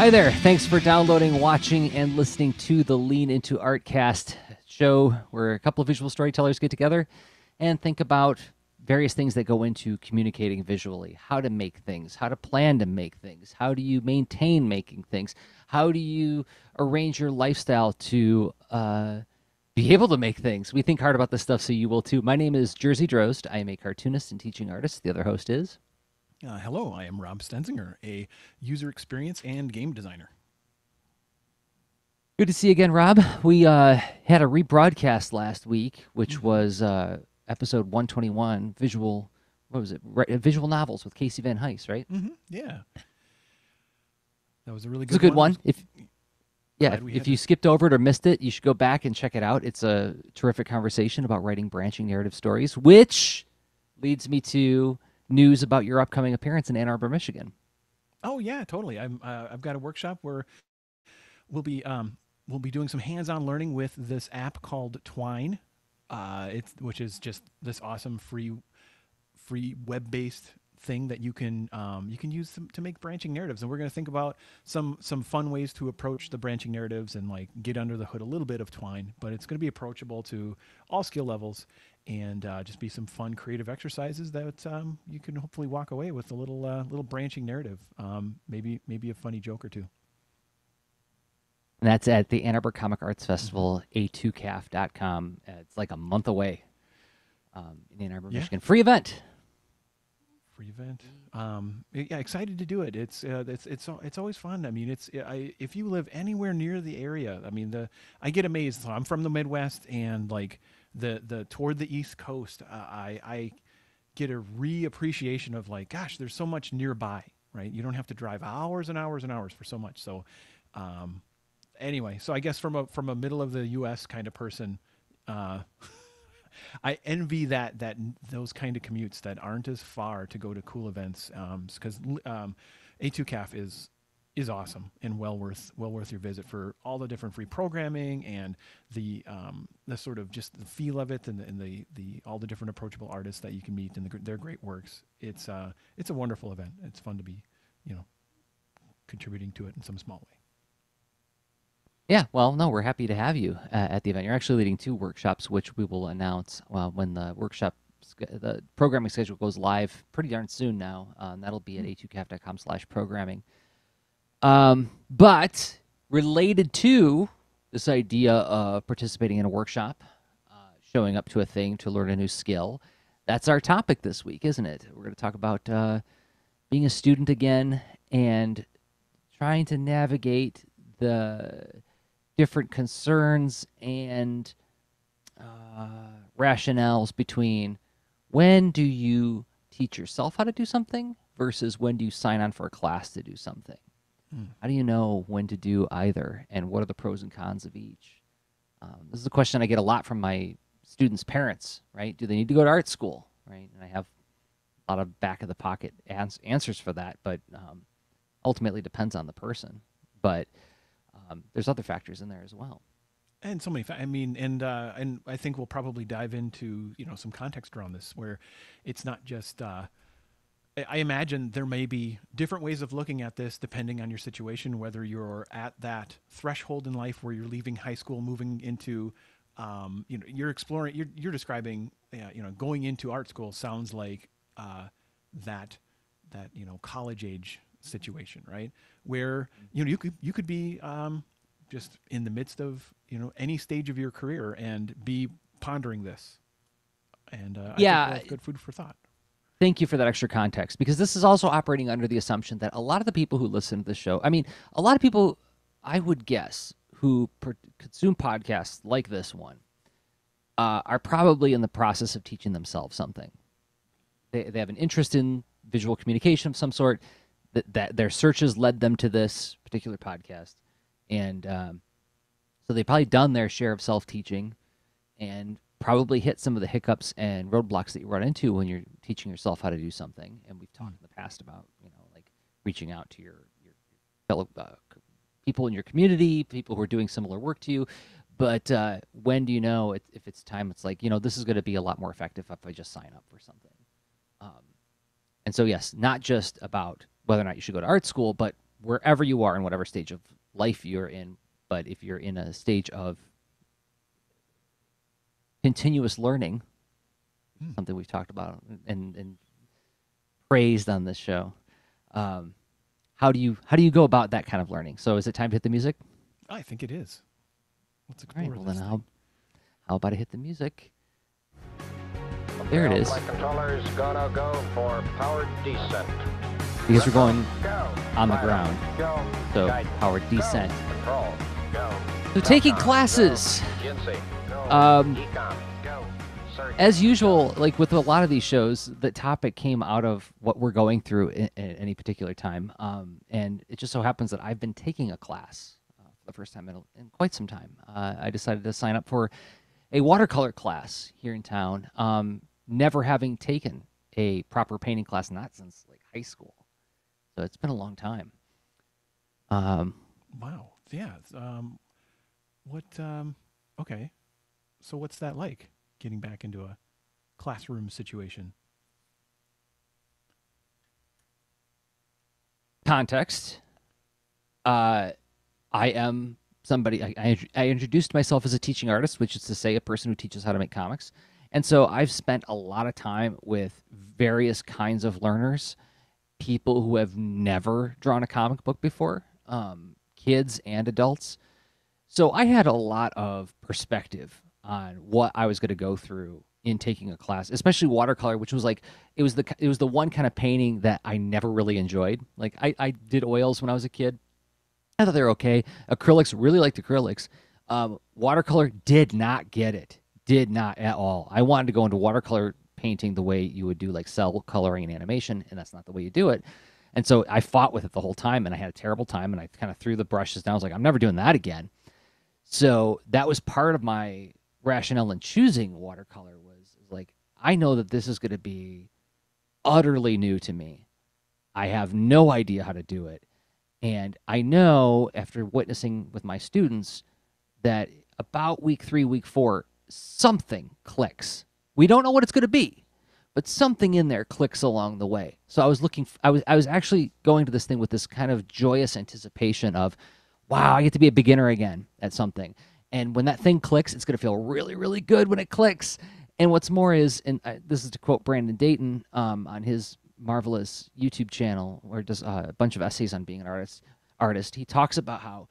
Hi there. Thanks for downloading, watching, and listening to the Lean Into Artcast show, where a couple of visual storytellers get together and think about various things that go into communicating visually. How to make things, how to plan to make things, how do you maintain making things, how do you arrange your lifestyle to be able to make things. We think hard about this stuff, so you will too. My name is Jerzy Drozd. I am a cartoonist and teaching artist. The other host is... Hello, I am Rob Stenzinger, a user experience and game designer. Good to see you again, Rob. We had a rebroadcast last week, which was episode 121, visual novels with Casey Van Heist, right? Mm-hmm. Yeah. That was a really good one. It's a good one. If you skipped over it or missed it, you should go back and check it out. It's a terrific conversation about writing branching narrative stories, which leads me to news about your upcoming appearance in Ann Arbor, Michigan. Oh yeah, totally. I've got a workshop where we'll be doing some hands-on learning with this app called Twine, which is just this awesome free web-based thing that you can use to make branching narratives. And we're going to think about some fun ways to approach the branching narratives and like get under the hood a little bit of Twine, but it's going to be approachable to all skill levels and just be some fun creative exercises that you can hopefully walk away with a little branching narrative, maybe a funny joke or two. And that's at the Ann Arbor Comic Arts Festival, a2caf.com. It's like a month away in Ann Arbor, Michigan. Free event. Yeah, excited to do it. It's always fun. I mean, if you live anywhere near the area, I mean, I get amazed. So I'm from the Midwest, and like the toward the East Coast, I get a reappreciation of like, gosh, there's so much nearby, right? You don't have to drive hours and hours and hours for so much. So, anyway, so I guess from a middle of the U.S. kind of person, I envy those kind of commutes that aren't as far to go to cool events, because A2CAF is awesome and well worth your visit for all the different free programming and the sort of just the feel of it and the all the different approachable artists that you can meet and their great works. It's a wonderful event. It's fun to be contributing to it in some small way. Yeah, well, no, we're happy to have you at the event. You're actually leading 2 workshops, which we will announce when the programming schedule goes live pretty darn soon now. That'll be at a2caf.com/programming. But related to this idea of participating in a workshop, showing up to a thing to learn a new skill, that's our topic this week, isn't it? We're going to talk about being a student again and trying to navigate the different concerns and rationales between when do you teach yourself how to do something versus when do you sign on for a class to do something. How do you know when to do either, and what are the pros and cons of each? This is a question I get a lot from my students' parents, right? Do they need to go to art school, right? And I have a lot of back-of-the-pocket answers for that, but ultimately depends on the person. But there's other factors in there as well. And so many, and I think we'll probably dive into, some context around this where it's not just, I imagine there may be different ways of looking at this depending on your situation, whether you're at that threshold in life where you're leaving high school, moving into, you're exploring, you're describing, going into art school sounds like that college age situation, right? Where you could be just in the midst of any stage of your career and be pondering this, and I think we'll have good food for thought. Thank you for that extra context, because this is also operating under the assumption that a lot of the people who listen to the show, a lot of people, I would guess, who consume podcasts like this one are probably in the process of teaching themselves something. They have an interest in visual communication of some sort, that their searches led them to this particular podcast. And so they've probably done their share of self-teaching and probably hit some of the hiccups and roadblocks that you run into when you're teaching yourself how to do something. And we've talked in the past about, like reaching out to your fellow people in your community, people who are doing similar work to you. But when do you know if it's time? It's like, this is going to be a lot more effective if I just sign up for something. And so, yes, not just about whether or not you should go to art school, but wherever you are in whatever stage of life you're in, but if you're in a stage of continuous learning, something we've talked about and praised on this show, how do you go about that kind of learning? So is it time to hit the music? I think it is. Let's All right, explore well this then thing. how about I hit the music? There it is. Flight controllers gonna go for powered descent. Because we're going Go. on the Fire ground, out. Go. so Guide. powered descent. Go. Control. Go. So taking Southbound. classes. Go. Ginsey. Go. Econ. Go. Search. As usual, like with a lot of these shows, the topic came out of what we're going through at any particular time. And it just so happens that I've been taking a class for the first time in quite some time. I decided to sign up for a watercolor class here in town, never having taken a proper painting class, not since like high school. So it's been a long time. Wow. Yeah. What? Okay. So what's that like? Getting back into a classroom situation. Context. I am somebody. I introduced myself as a teaching artist, which is to say, a person who teaches how to make comics. And so I've spent a lot of time with various kinds of learners, people who have never drawn a comic book before, kids and adults. So I had a lot of perspective on what I was going to go through in taking a class, especially watercolor, which was like it was the one kind of painting that I never really enjoyed. Like I did oils when I was a kid. I thought they were okay. Acrylics, really liked acrylics. Watercolor did not get it. Did not at all. I wanted to go into watercolor painting the way you would do like cell coloring and animation, and that's not the way you do it. And so I fought with it the whole time, and I had a terrible time, and I kind of threw the brushes down. I was like, I'm never doing that again. So that was part of my rationale in choosing watercolor was like, I know that this is going to be utterly new to me. I have no idea how to do it. And I know after witnessing with my students that about week 3, week 4, something clicks. We don't know what it's going to be, but something in there clicks along the way. So I was actually going to this thing with this kind of joyous anticipation of, wow, I get to be a beginner again at something. And when that thing clicks, it's going to feel really, really good when it clicks. And what's more is, and this is to quote Brandon Dayton on his marvelous YouTube channel, where he does a bunch of essays on being an artist. He talks about how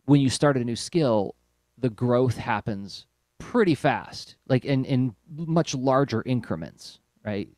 when you start a new skill, the growth happens pretty fast, like in much larger increments, right?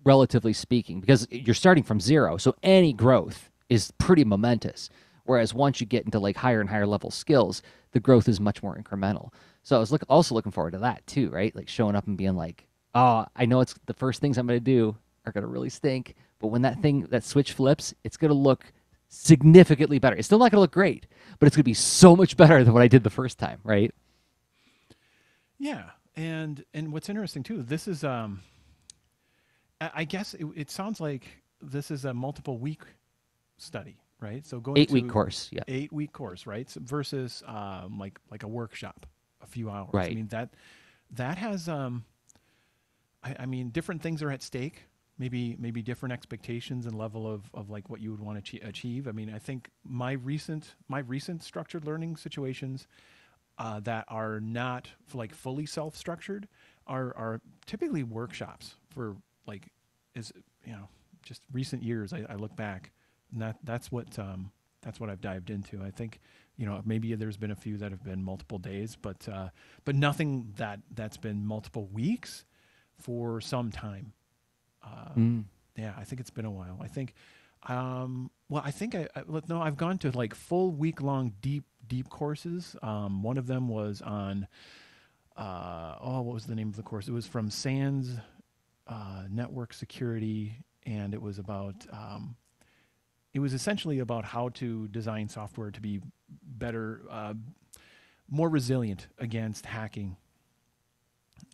Relatively speaking, because you're starting from zero. So any growth is pretty momentous. Whereas once you get into like higher and higher level skills, the growth is much more incremental. So I was also looking forward to that too, right? Like showing up and being like, oh, I know it's the first things I'm going to do are going to really stink. But when that switch flips, it's going to look significantly better. It's still not going to look great, but it's going to be so much better than what I did the first time, right? Yeah. And what's interesting too, this is I guess it sounds like this is a multiple week study, right? So going 8-week to course, yeah. 8-week course, right? So versus like a workshop, a few hours. Right. I mean that has I mean different things are at stake. Maybe different expectations and level of like what you would want to achieve. I mean, I think my recent structured learning situations that are not like fully self-structured are typically workshops for like just recent years. I look back, and that's what I've dived into. I think maybe there's been a few that have been multiple days, but nothing that's been multiple weeks for some time. Yeah, I think it's been a while. I think, I've gone to like full week long deep courses. One of them was on, what was the name of the course? It was from SANS Network Security, and it was essentially about how to design software to be better, more resilient against hacking.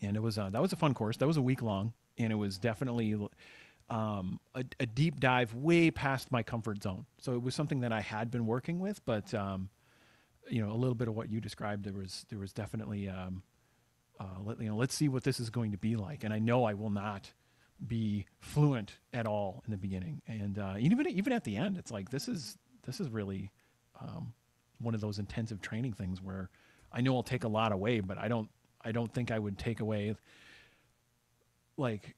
And it was that was a fun course. That was a week long, and it was definitely a deep dive way past my comfort zone. So it was something that I had been working with, but a little bit of what you described. There was definitely let's see what this is going to be like. And I know I will not be fluent at all in the beginning, and even at the end, it's like this is this is really one of those intensive training things where I know I'll take a lot away, but I don't think I would take away like,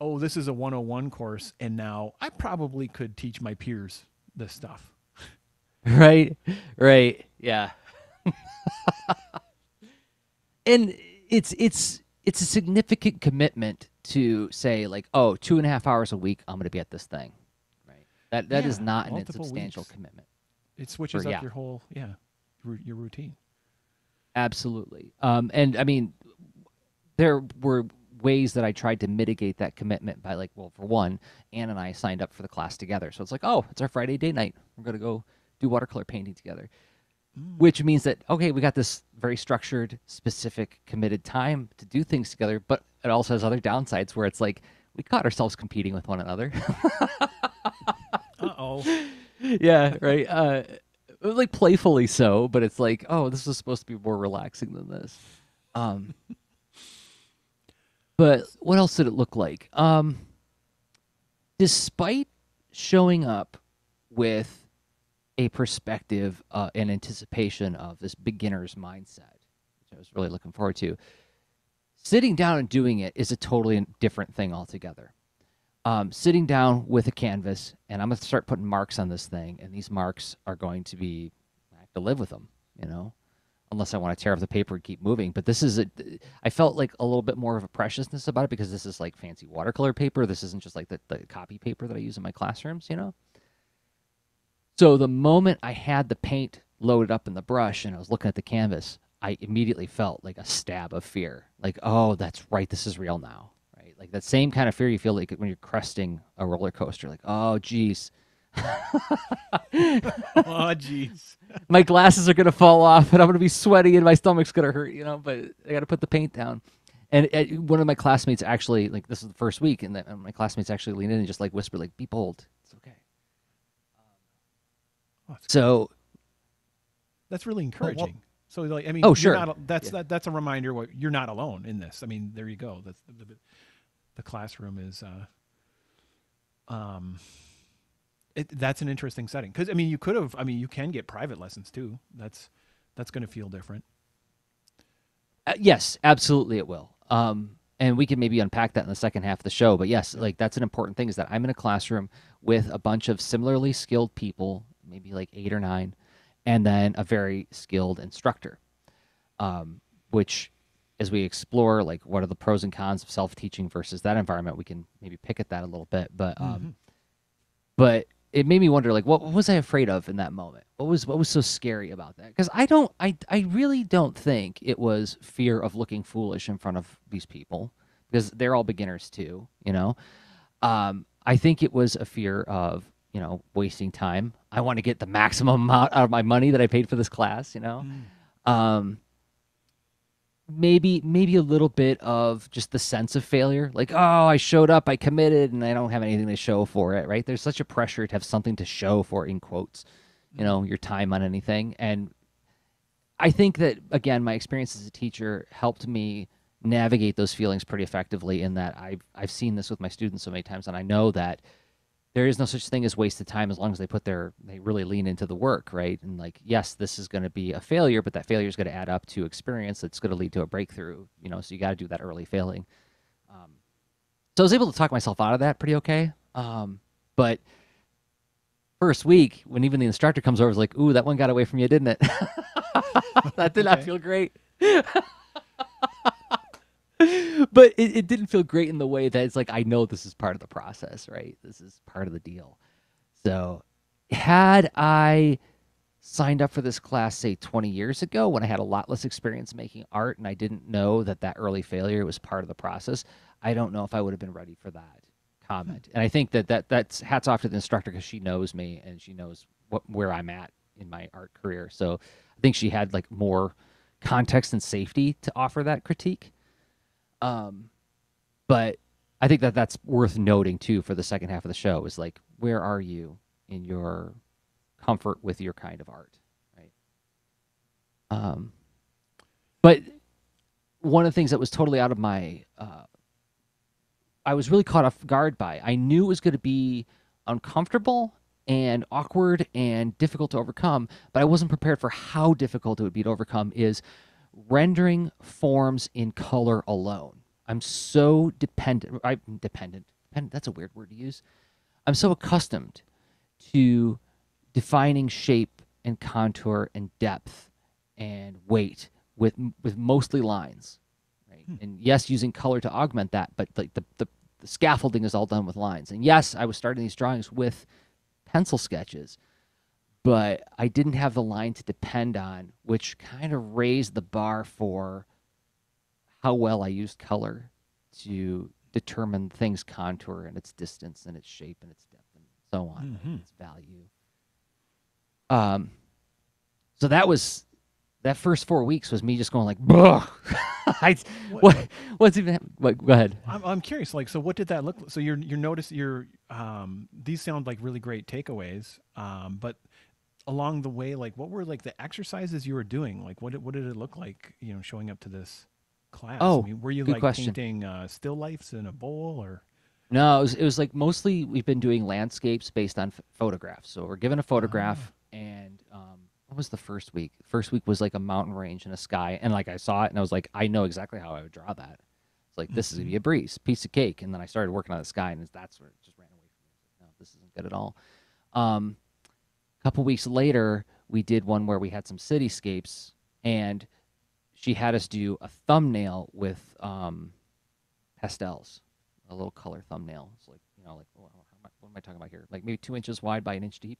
oh, this is a 101 course, and now I probably could teach my peers this stuff. Right. Yeah. And it's a significant commitment to say like, oh, 2.5 hours a week, I'm going to be at this thing. Right. That is not an insubstantial weeks. Commitment. It switches up your whole, your routine. Absolutely. And I mean, there were ways that I tried to mitigate that commitment by like, well, for one, Ann and I signed up for the class together. So it's like, oh, it's our Friday date night. We're going to go do watercolor painting together, which means that, okay, we got this very structured, specific, committed time to do things together, but it also has other downsides where it's like we caught ourselves competing with one another. Uh-oh. Yeah, right. Like playfully so, but it's like, oh, this is supposed to be more relaxing than this. But what else did it look like? Despite showing up with a perspective and anticipation of this beginner's mindset, which I was really looking forward to, sitting down and doing it is a totally different thing altogether. Sitting down with a canvas, and I'm going to start putting marks on this thing, and these marks are going to be, I have to live with them, unless I want to tear up the paper and keep moving. But this is I felt like a little bit more of a preciousness about it because this is like fancy watercolor paper. This isn't just like the copy paper that I use in my classrooms, So the moment I had the paint loaded up in the brush and I was looking at the canvas, I immediately felt like a stab of fear. Like, oh, that's right, this is real now, right? Like that same kind of fear you feel like when you're cresting a roller coaster. Like, oh, geez. Oh, geez. My glasses are going to fall off and I'm going to be sweaty and my stomach's going to hurt, but I got to put the paint down. And one of my classmates actually, like this is the first week, and my classmates actually leaned in and just like whispered, like, be bold. It's okay. So that's really encouraging. Well, so like, I mean, oh, sure. That's a reminder you're not alone in this. I mean, there you go. That's the classroom is, that's an interesting setting. Cause I mean, you can get private lessons too. That's going to feel different. Yes, absolutely. It will. And we can maybe unpack that in the second half of the show, but yes, like that's an important thing is that I'm in a classroom with a bunch of similarly skilled people, maybe like 8 or 9, and then a very skilled instructor, which as we explore, like what are the pros and cons of self-teaching versus that environment, we can maybe pick at that a little bit, but it made me wonder, like, what was I afraid of in that moment? What was so scary about that? Because I really don't think it was fear of looking foolish in front of these people, because they're all beginners too, I think it was a fear of, wasting time. I want to get the maximum amount out of my money that I paid for this class, Maybe a little bit of just the sense of failure, like, oh, I showed up, I committed, and I don't have anything to show for it, right? There's such a pressure to have something to show for, in quotes, your time on anything. And I think that, again, my experience as a teacher helped me navigate those feelings pretty effectively, in that I've seen this with my students so many times, and I know that there is no such thing as wasted time as long as they really lean into the work, right? And like, yes, this is going to be a failure, but that failure is going to add up to experience that's going to lead to a breakthrough, so you got to do that early failing. So I was able to talk myself out of that pretty okay. But first week, when even the instructor comes over, is like, ooh, that one got away from you, didn't it? That did not feel great. But it didn't feel great in the way that it's like, I know this is part of the process, right? This is part of the deal. So had I signed up for this class, say 20 years ago, when I had a lot less experience making art and I didn't know that early failure was part of the process, I don't know if I would have been ready for that comment. And I think that's hats off to the instructor, because she knows me and she knows where I'm at in my art career. So I think she had like more context and safety to offer that critique. But I think that's worth noting too for the second half of the show, is like, where are you in your comfort with your kind of art, right? But one of the things that was totally out of my, I was really caught off guard by, I knew it was going to be uncomfortable and awkward and difficult to overcome, but I wasn't prepared for how difficult it would be to overcome, is rendering forms in color alone. I'm so dependent. That's a weird word to use. I'm so accustomed to defining shape and contour and depth and weight with mostly lines, right? And yes, using color to augment that, but like the scaffolding is all done with lines. And yes, I was starting these drawings with pencil sketches, but I didn't have the line to depend on, which kind of raised the bar for how well I used color to determine things' contour and its distance and its shape and its depth and so on, and its value. So that first 4 weeks was me just going like, what's even? Go ahead. I'm curious. Like, so what did that look like? So you're notice your these sound like really great takeaways. But along the way, like, what were like the exercises you were doing? Like, what did it look like? You know, showing up to this class. Oh, I mean, were you good like question. painting still lifes in a bowl or? No, it was like mostly we've been doing landscapes based on photographs. So we're given a photograph, and what was the first week? First week was like a mountain range and a sky, and like I saw it, and I was like, I know exactly how I would draw that. It's like this is gonna be a breeze, piece of cake, and then I started working on the sky, and that's where it just ran away from me. I was like, no, this isn't good at all. A couple weeks later, we did one where we had some cityscapes, and she had us do a thumbnail with pastels, a little color thumbnail. It's like, like what am I talking about here? Like maybe 2 inches wide by 1 inch deep.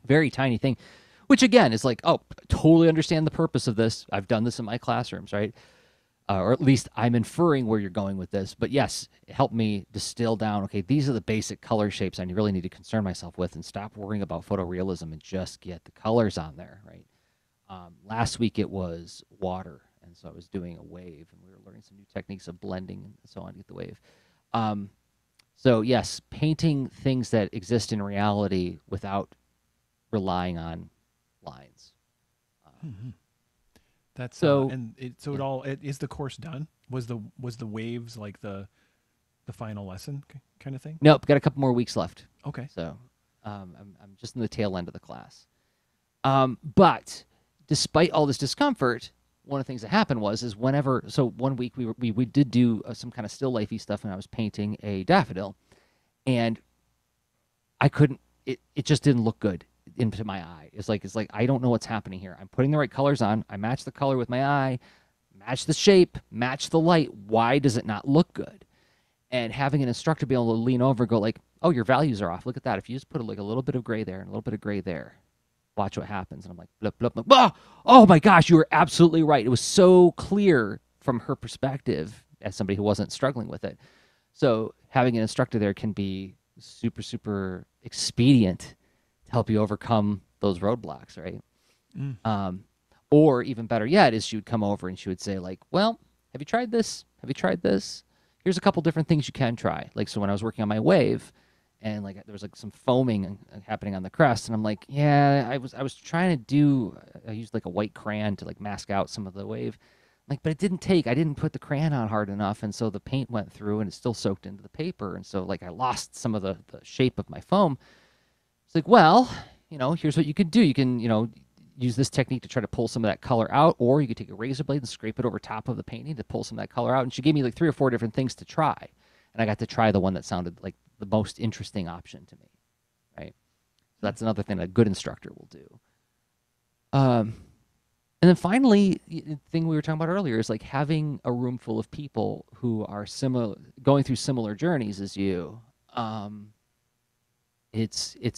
Very tiny thing, which again is like, oh, totally understand the purpose of this. I've done this in my classrooms, right? Or at least I'm inferring where you're going with this. But yes, it helped me distill down, okay, these are the basic color shapes I really need to concern myself with and stop worrying about photorealism and just get the colors on there, right? Last week it was water, and so I was doing a wave, and we were learning some new techniques of blending and so on to get the wave. So yes, painting things that exist in reality without relying on lines. That's So is the course done? Was the waves like the final lesson kind of thing? nope, got a couple more weeks left. Okay. So I'm just in the tail end of the class. But despite all this discomfort, one of the things that happened is whenever, so 1 week we did do some kind of still lifey stuff, and I was painting a daffodil, and I couldn't, it just didn't look good into my eye. It's like I don't know what's happening here. I'm putting the right colors on. I match the color with my eye, match the shape, match the light. Why does it not look good? And having an instructor be able to lean over and go like, oh, your values are off. Look at that. If you just put like a little bit of gray there and a little bit of gray there, watch what happens. And I'm like, blip, blip, blip. Oh my gosh, you were absolutely right. It was so clear from her perspective as somebody who wasn't struggling with it. So having an instructor there can be super, super expedient to help you overcome those roadblocks, right? Or even better yet is she would come over and she would say like, well, have you tried this? Have you tried this? Here's a couple different things you can try. Like, so when I was working on my wave, and like there was like some foaming happening on the crest, and I'm like, yeah, I was trying to do, I used like a white crayon to like mask out some of the wave, like, but it didn't take. I didn't put the crayon on hard enough, and so the paint went through, and it still soaked into the paper, and so like I lost some of the shape of my foam. It's like, well, here's what you could do. You can, use this technique to try to pull some of that color out, or you could take a razor blade and scrape it over top of the painting to pull some of that color out. And she gave me like 3 or 4 different things to try, and I got to try the one that sounded like the most interesting option to me, right? So that's another thing a good instructor will do. And then finally, the thing we were talking about earlier is like having a room full of people who are going through similar journeys as you. It's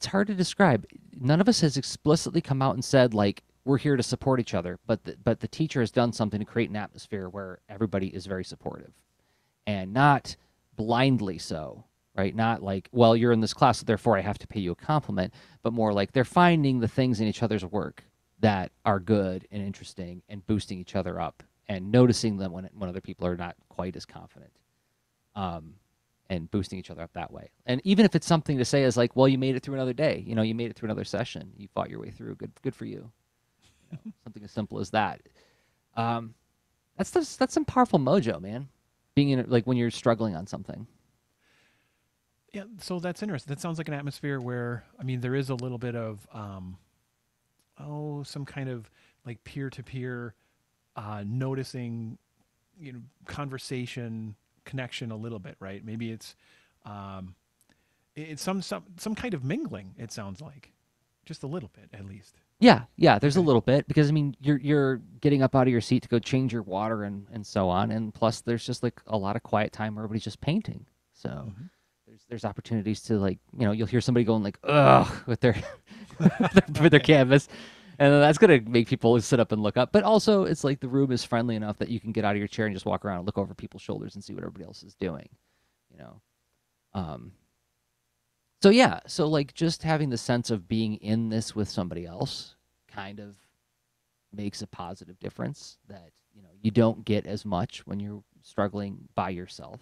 hard to describe. None of us has explicitly come out and said like, we're here to support each other, but the teacher has done something to create an atmosphere where everybody is very supportive, and not blindly so, right? Not like, well, you're in this class, so therefore I have to pay you a compliment, but more like they're finding the things in each other's work that are good and interesting and boosting each other up and noticing them when other people are not quite as confident, and boosting each other up that way. And even if it's something to say as like, well, you made it through another day, you made it through another session, you fought your way through, good for you. Something as simple as that. That's some powerful mojo, man. being in like when you're struggling on something. Yeah, so that's interesting. That sounds like an atmosphere where, I mean, there is a little bit of, some kind of like peer to peer noticing, conversation connection a little bit, right? Maybe um, it's some kind of mingling. It sounds like, just a little bit at least. Yeah, there's a Okay. little bit because I mean you're getting up out of your seat to go change your water and so on, and plus there's just like a lot of quiet time where everybody's just painting. So Hmm. there's opportunities to like you'll hear somebody going like ugh with their with their canvas, and then that's gonna make people sit up and look up. But also it's like the room is friendly enough that you can get out of your chair and just walk around and look over people's shoulders and see what everybody else is doing. You know. Um, so yeah, so like just having the sense of being in this with somebody else kind of makes a positive difference that you don't get as much when you're struggling by yourself.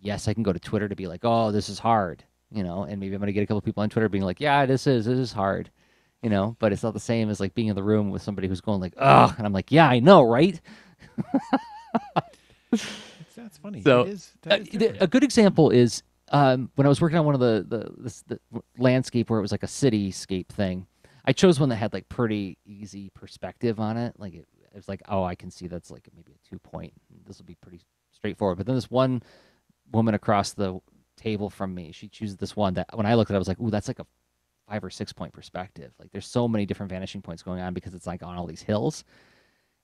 Yes, I can go to Twitter to be like, oh, this is hard, and maybe I'm gonna get a couple people on Twitter being like, yeah, this is hard, but it's not the same as like being in the room with somebody who's going like, oh, and I'm like, yeah, I know, right? That's funny. It So is. That is a different. good example is when I was working on one of the landscape where it was like a cityscape thing. I chose one that had like pretty easy perspective on it. Like it was like, oh, I can see that's like maybe a 2 point. This will be pretty straightforward. But then this one woman across the table from me, she chooses this one that when I looked at it, I was like, ooh, that's like a 5 or 6 point perspective. Like there's so many different vanishing points going on because it's like on all these hills.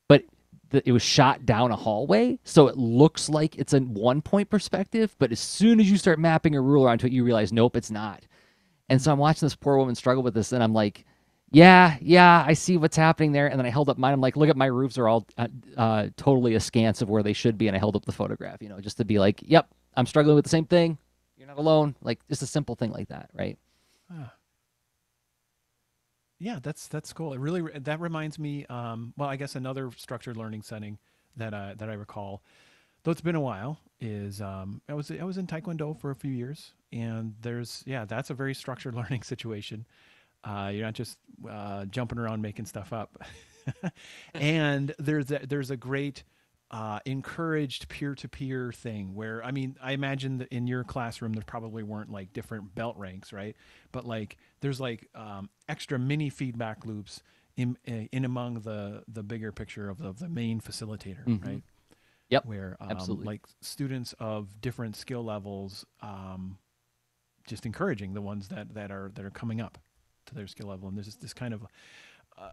But it was shot down a hallway, so it looks like it's a 1 point perspective. But as soon as you start mapping a ruler onto it, you realize, nope, it's not. And so I'm watching this poor woman struggle with this, and I'm like, yeah, I see what's happening there. And then I held up mine. I'm like, look at my roofs are all totally askance of where they should be. And I held up the photograph, just to be like, yep, I'm struggling with the same thing. You're not alone. Like just a simple thing like that, right? Ah, yeah, that's cool. It really that reminds me. Well, I guess another structured learning setting that I recall, though it's been a while, is I was in Taekwondo for a few years, and that's a very structured learning situation. You're not just jumping around making stuff up. And there's a great encouraged peer-to-peer thing where, I mean, I imagine that in your classroom there probably weren't like different belt ranks, right? But like there's like extra mini feedback loops in among the bigger picture of the main facilitator, Mm-hmm. right? Yep, Where absolutely. like students of different skill levels, just encouraging the ones that are coming up to their skill level. And there's this kind of uh,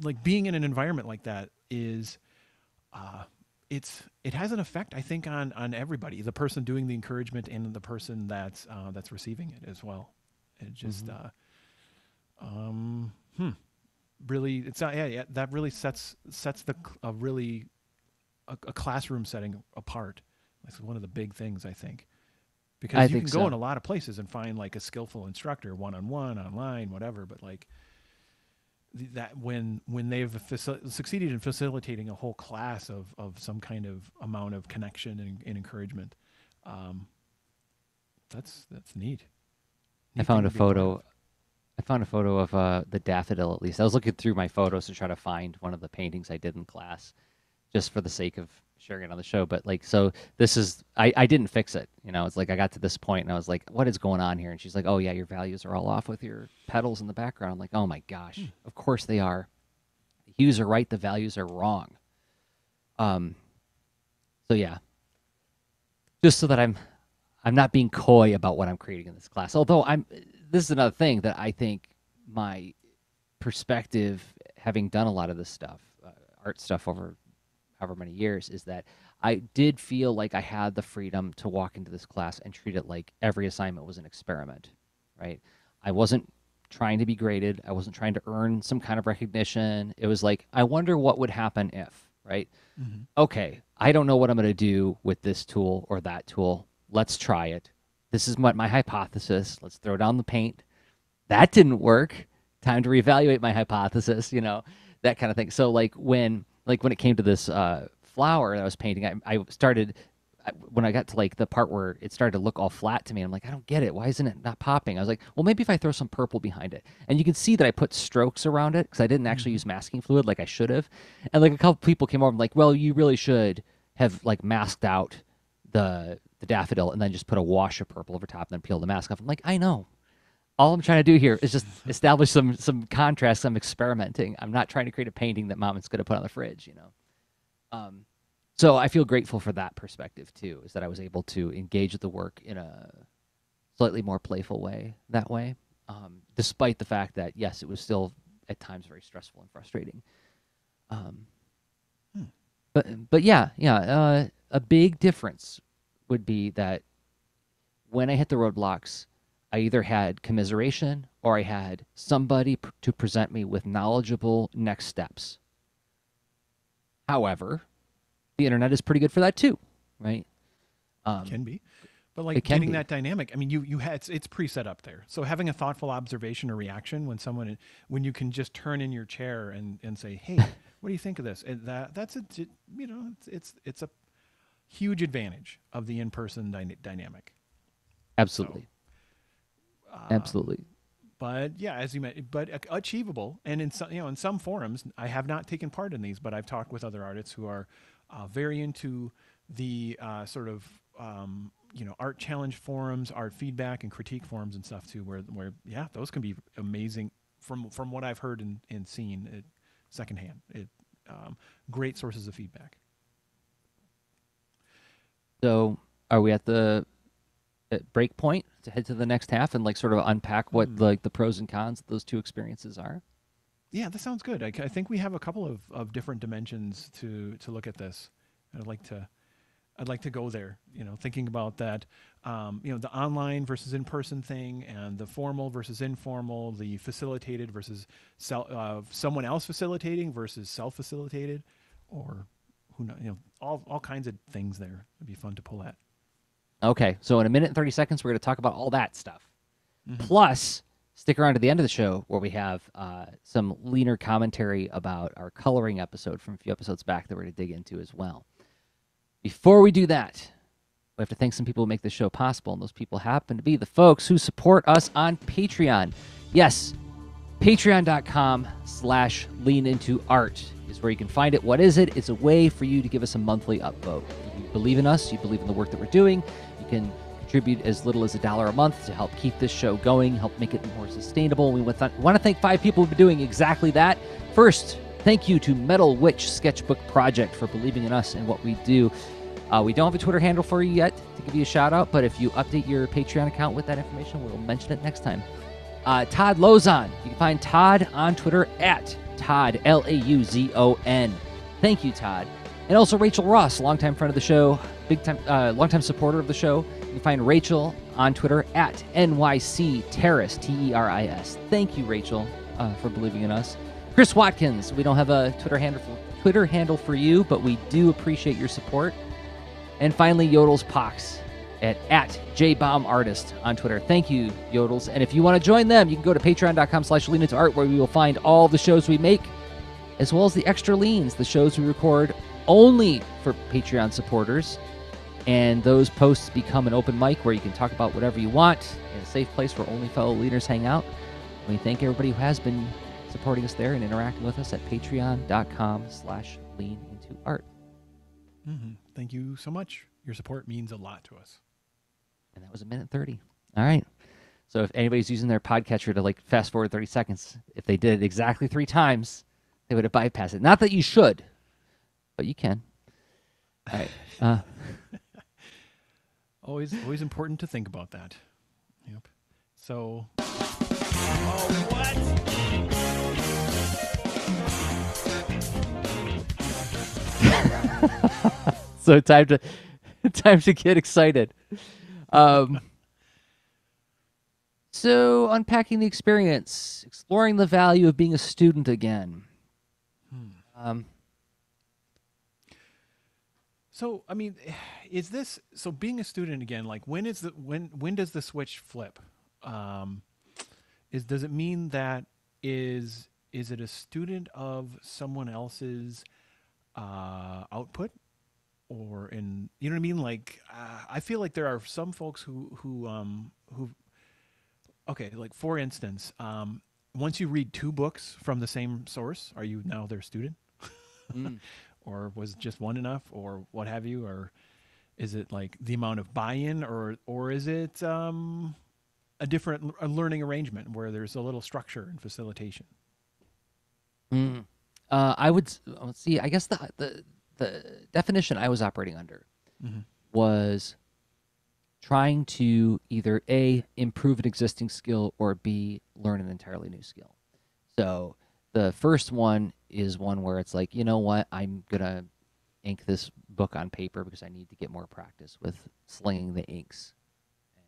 like being in an environment like that is uh, it has an effect, I think, on everybody, the person doing the encouragement and the person that's receiving it as well. It just Mm-hmm. um, really, it's not, yeah, that really sets the a really a classroom setting apart. That's one of the big things, I think, I because you think can go in so. a lot of places and find like a skillful instructor, one on one, online, whatever. But like that, when they've succeeded in facilitating a whole class of some kind of amount of connection and encouragement, um, that's neat. I Neat thing found a to be a part of. photo. I found a photo of the daffodil. At least I was looking through my photos to try to find one of the paintings I did in class, just for the sake of sharing it on the show. But like, so this is I didn't fix it. It's like I got to this point and I was like, what is going on here? And she's like, oh yeah, your values are all off with your petals in the background. I'm like, oh my gosh, of course they are. The hues are right, the values are wrong. Um. So yeah, just so that I'm not being coy about what I'm creating in this class. Although this is another thing that I think my perspective, having done a lot of this stuff, art stuff over however many years, is that I did feel like I had the freedom to walk into this class and treat it like every assignment was an experiment, right? I wasn't trying to be graded. I wasn't trying to earn some kind of recognition. It was like, I wonder what would happen if, right? Mm-hmm. Okay, I don't know what I'm going to do with this tool or that tool. Let's try it. This is my hypothesis. Let's throw down the paint. That didn't work. Time to reevaluate my hypothesis, that kind of thing. So like when it came to this flower that I was painting, I started when I got to like the part where it started to look all flat to me. I'm like, I don't get it. Why isn't it not popping? I was like, well, maybe if I throw some purple behind it. And you can see that I put strokes around it because I didn't actually Mm-hmm. use masking fluid like I should have. And like a couple people came over and like, well, you really should have like masked out the daffodil and then just put a wash of purple over top and then peel the mask off. I'm like, I know. All I'm trying to do here is just establish some contrast. I'm experimenting. I'm not trying to create a painting that mom is going to put on the fridge, you know. So I feel grateful for that perspective too, is that I was able to engage with the work in a slightly more playful way that way, despite the fact that yes, it was still at times very stressful and frustrating. But yeah, a big difference would be that when I hit the roadblocks, I either had commiseration or I had somebody to present me with knowledgeable next steps. However, the internet is pretty good for that too, right? Can be. But It like can getting be. that dynamic, I mean, you had it's preset up there. So having a thoughtful observation or reaction when you can just turn in your chair and say, "Hey, what do you think of this?" And that's a you know it's a huge advantage of the in-person dynamic. Absolutely. So, Absolutely. but yeah, as you mentioned, but achievable. And in some in some forums, I have not taken part in these, but I've talked with other artists who are very into the sort of art challenge forums, art feedback and critique forums and stuff too, where yeah, those can be amazing from what I've heard and seen secondhand. Great sources of feedback. So are we at the break point to head to the next half and like sort of unpack what like the pros and cons of those two experiences are? Yeah, that sounds good. I think we have a couple of different dimensions to look at this. I'd like to go there, thinking about that, the online versus in-person thing and the formal versus informal, the facilitated versus someone else facilitating versus self-facilitated, or who knows, all kinds of things there. It'd be fun to pull at. Okay, so in a minute and 30 seconds, we're going to talk about all that stuff. Plus, stick around to the end of the show where we have some leaner commentary about our coloring episode from a few episodes back that we're going to dig into as well. Before we do that, we have to thank some people who make this show possible, and those people happen to be the folks who support us on Patreon. Yes, patreon.com/leanintoart is where you can find it. What is it? It's a way for you to give us a monthly upvote. If you believe in us, you believe in the work that we're doing, you can contribute as little as $1 a month to help keep this show going, help make it more sustainable. We want to thank 5 people who've been doing exactly that. First, thank you to Metal Witch Sketchbook Project for believing in us and what we do. We don't have a Twitter handle for you yet to give you a shout out, but if you update your Patreon account with that information, we'll mention it next time. Todd Lozon. You can find Todd on Twitter at Todd, Lauzon. Thank you, Todd. And also Rachel Ross, longtime friend of the show, longtime supporter of the show. You can find Rachel on Twitter at NYC Terrace, Teris. Thank you, Rachel, for believing in us. Chris Watkins. We don't have a Twitter handle for you, but we do appreciate your support. And finally, Yodels Pox at JBombArtist on Twitter. Thank you, Yodels. And if you want to join them, you can go to patreon.com/leanintoart, where we will find all the shows we make, as well as the extra leans, the shows we record only for Patreon supporters. And those posts become an open mic where you can talk about whatever you want in a safe place where only fellow leaders hang out. And we thank everybody who has been supporting us there and interacting with us at patreon.com/leanintoart. Thank you so much. Your support means a lot to us. And that was 1:30. All right. So if anybody's using their podcatcher to like fast forward 30 seconds, if they did it exactly 3 times, they would have bypassed it. Not that you should, but you can. All right. Always important to think about that. Yep. So. So time to get excited. So unpacking the experience, exploring the value of being a student again. So I mean, is this so being a student again? Like when does the switch flip? Does it mean that is it a student of someone else's output, or in you know what I mean? Like I feel like there are some folks who okay, like for instance, once you read 2 books from the same source, are you now their student? or was just one enough, or what have you, or is it like the amount of buy-in, or is it a different learning arrangement where there's a little structure and facilitation? Mm. I would let's see. I guess the definition I was operating under Mm-hmm. was trying to either A, improve an existing skill, or B, learn an entirely new skill. So the first one is one where it's like, you know what, I'm going to ink this book on paper because I need to get more practice with slinging the inks and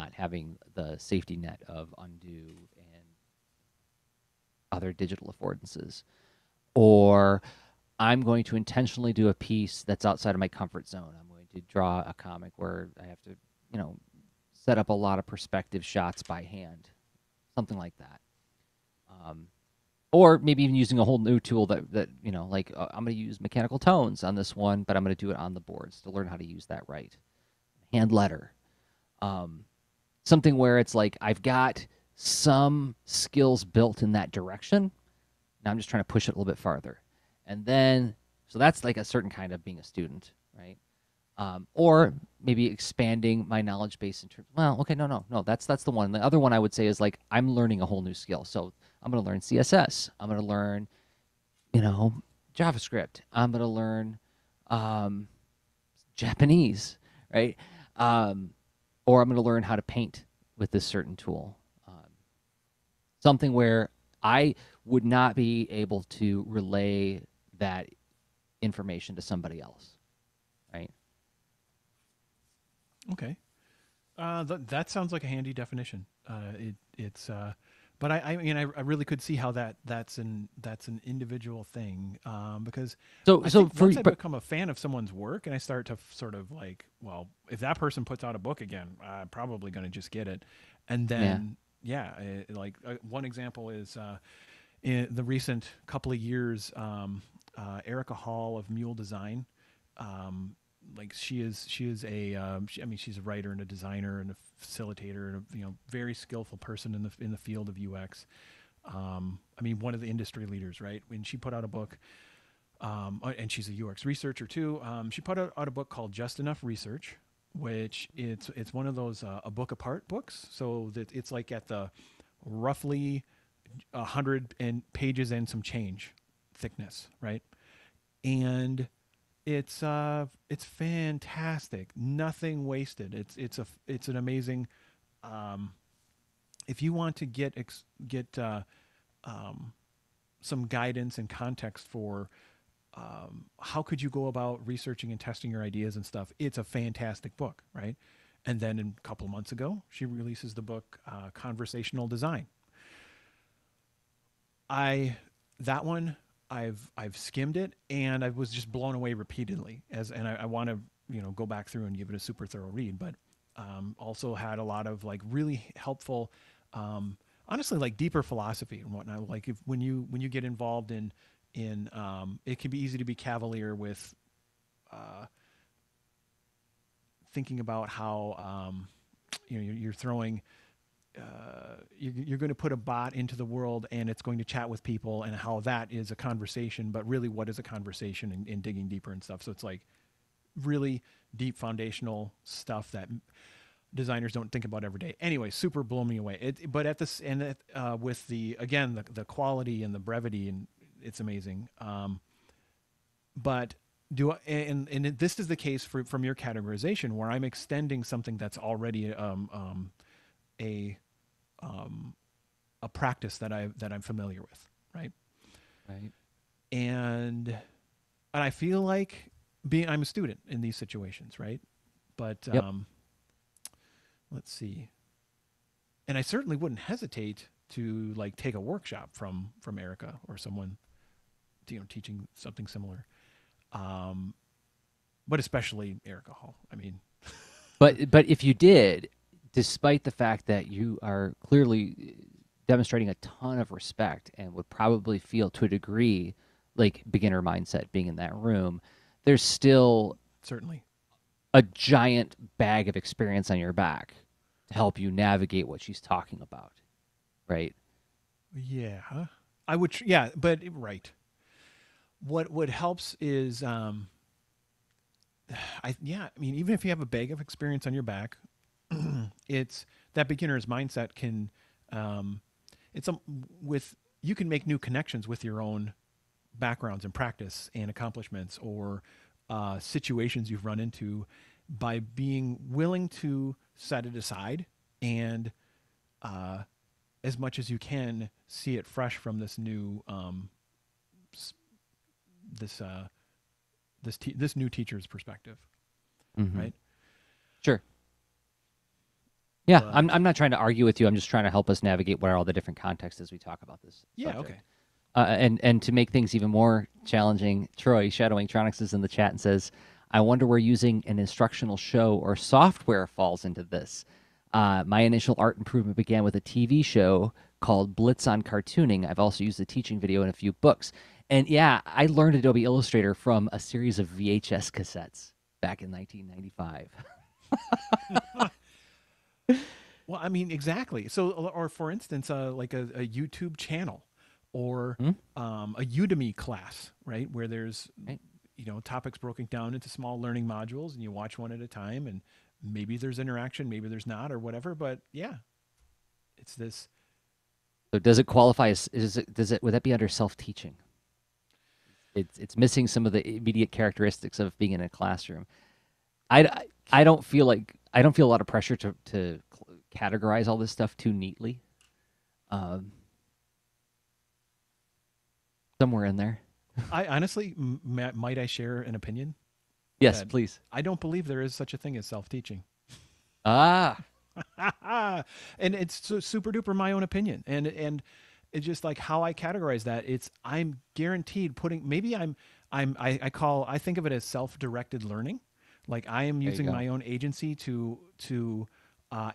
not having the safety net of undo and other digital affordances. Or I'm going to intentionally do a piece that's outside of my comfort zone. I'm going to draw a comic where I have to, set up a lot of perspective shots by hand, something like that. Or maybe even using a whole new tool that I'm going to use mechanical tones on this one, but I'm going to do it on the boards to learn how to use that right. Hand letter. Something where it's like I've got some skills built in that direction. Now I'm just trying to push it a little bit farther. And then, so that's like a certain kind of being a student, right? Or maybe expanding my knowledge base in terms. Well, okay, no. That's the one. The other one I would say is like I'm learning a whole new skill. So I'm going to learn CSS. I'm going to learn, JavaScript. I'm going to learn Japanese, right? Or I'm going to learn how to paint with this certain tool. Something where I would not be able to relay that information to somebody else, right? Okay. That sounds like a handy definition. But I mean, I really could see how that's an individual thing, because So I so think for once I but become a fan of someone's work and I start to sort of like, well, if that person puts out a book again, I'm probably going to just get it, and then one example is in the recent couple of years, Erica Hall of Mule Design. Like she's a writer and a designer and a facilitator and a very skillful person in the field of UX. One of the industry leaders, right? When she put out a book, and she's a UX researcher too. She put out a book called Just Enough Research, which it's one of those a book apart books. So that it's like at the roughly 100 pages and some change thickness, right? And it's fantastic. Nothing wasted. It's an amazing. If you want to get some guidance and context for how could you go about researching and testing your ideas and stuff, it's a fantastic book, right? And then a couple months ago, she releases the book Conversational Design. I've skimmed it and I was just blown away repeatedly and I want to go back through and give it a super thorough read, but also had a lot of like really helpful, honestly, like deeper philosophy and whatnot. Like when you get involved in it can be easy to be cavalier with thinking about how you're throwing. You're going to put a bot into the world and it's going to chat with people and how that is a conversation, but really what is a conversation and digging deeper and stuff. So it's like really deep foundational stuff that designers don't think about every day. Anyway, super blow me away. But at this and with the quality and the brevity, and it's amazing. But this is the case from your categorization where I'm extending something that's already a practice that I'm familiar with, right? right. And I feel like I'm a student in these situations, right? But Yep. let's see. And I certainly wouldn't hesitate to like take a workshop from Erica or someone teaching something similar. But especially Erica Hall. I mean, But if you did, despite the fact that you are clearly demonstrating a ton of respect and would probably feel to a degree like beginner mindset being in that room, there's still certainly a giant bag of experience on your back to help you navigate what she's talking about, right? yeah. I would yeah, but right. what helps is I mean, even if you have a bag of experience on your back, it's that beginner's mindset can it's with you can make new connections with your own backgrounds and practice and accomplishments or situations you've run into by being willing to set it aside and as much as you can see it fresh from this new this this new teacher's perspective, right? Sure. Yeah, But- I'm not trying to argue with you. I'm just trying to help us navigate what are all the different contexts as we talk about this. Yeah, subject. okay. And to make things even more challenging, Troy Shadowing Tronics is in the chat and says, "I wonder where using an instructional show or software falls into this. My initial art improvement began with a TV show called Blitz on Cartooning. I've also used a teaching video in a few books. And yeah, I learned Adobe Illustrator from a series of VHS cassettes back in 1995. Well, I mean, exactly. So, or for instance, like a YouTube channel or a Udemy class, right? Where there's, Right. topics broken down into small learning modules and you watch one at a time and maybe there's interaction, maybe there's not or whatever. But yeah, it's this. So does it qualify as, would that be under self-teaching? It's missing some of the immediate characteristics of being in a classroom. I don't feel a lot of pressure to categorize all this stuff too neatly. Somewhere in there. I honestly, might I share an opinion? Yes, That- please. I don't believe there is such a thing as self-teaching. Ah, And it's super duper my own opinion. And it's just like how I categorize that. I'm guaranteed putting, maybe I think of it as self-directed learning. Like I am you using go. my own agency to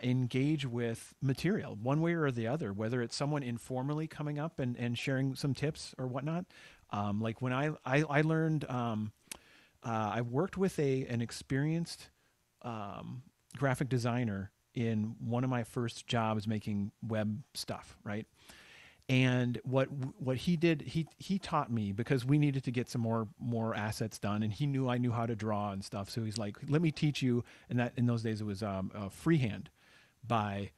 engage with material one way or the other, whether it's someone informally coming up and sharing some tips or whatnot. Like when I learned, I worked with an experienced graphic designer in one of my first jobs making web stuff, right? And what he did, he taught me because we needed to get some more assets done, and he knew I knew how to draw and stuff. So he's like, "Let me teach you." And that in those days it was freehand by,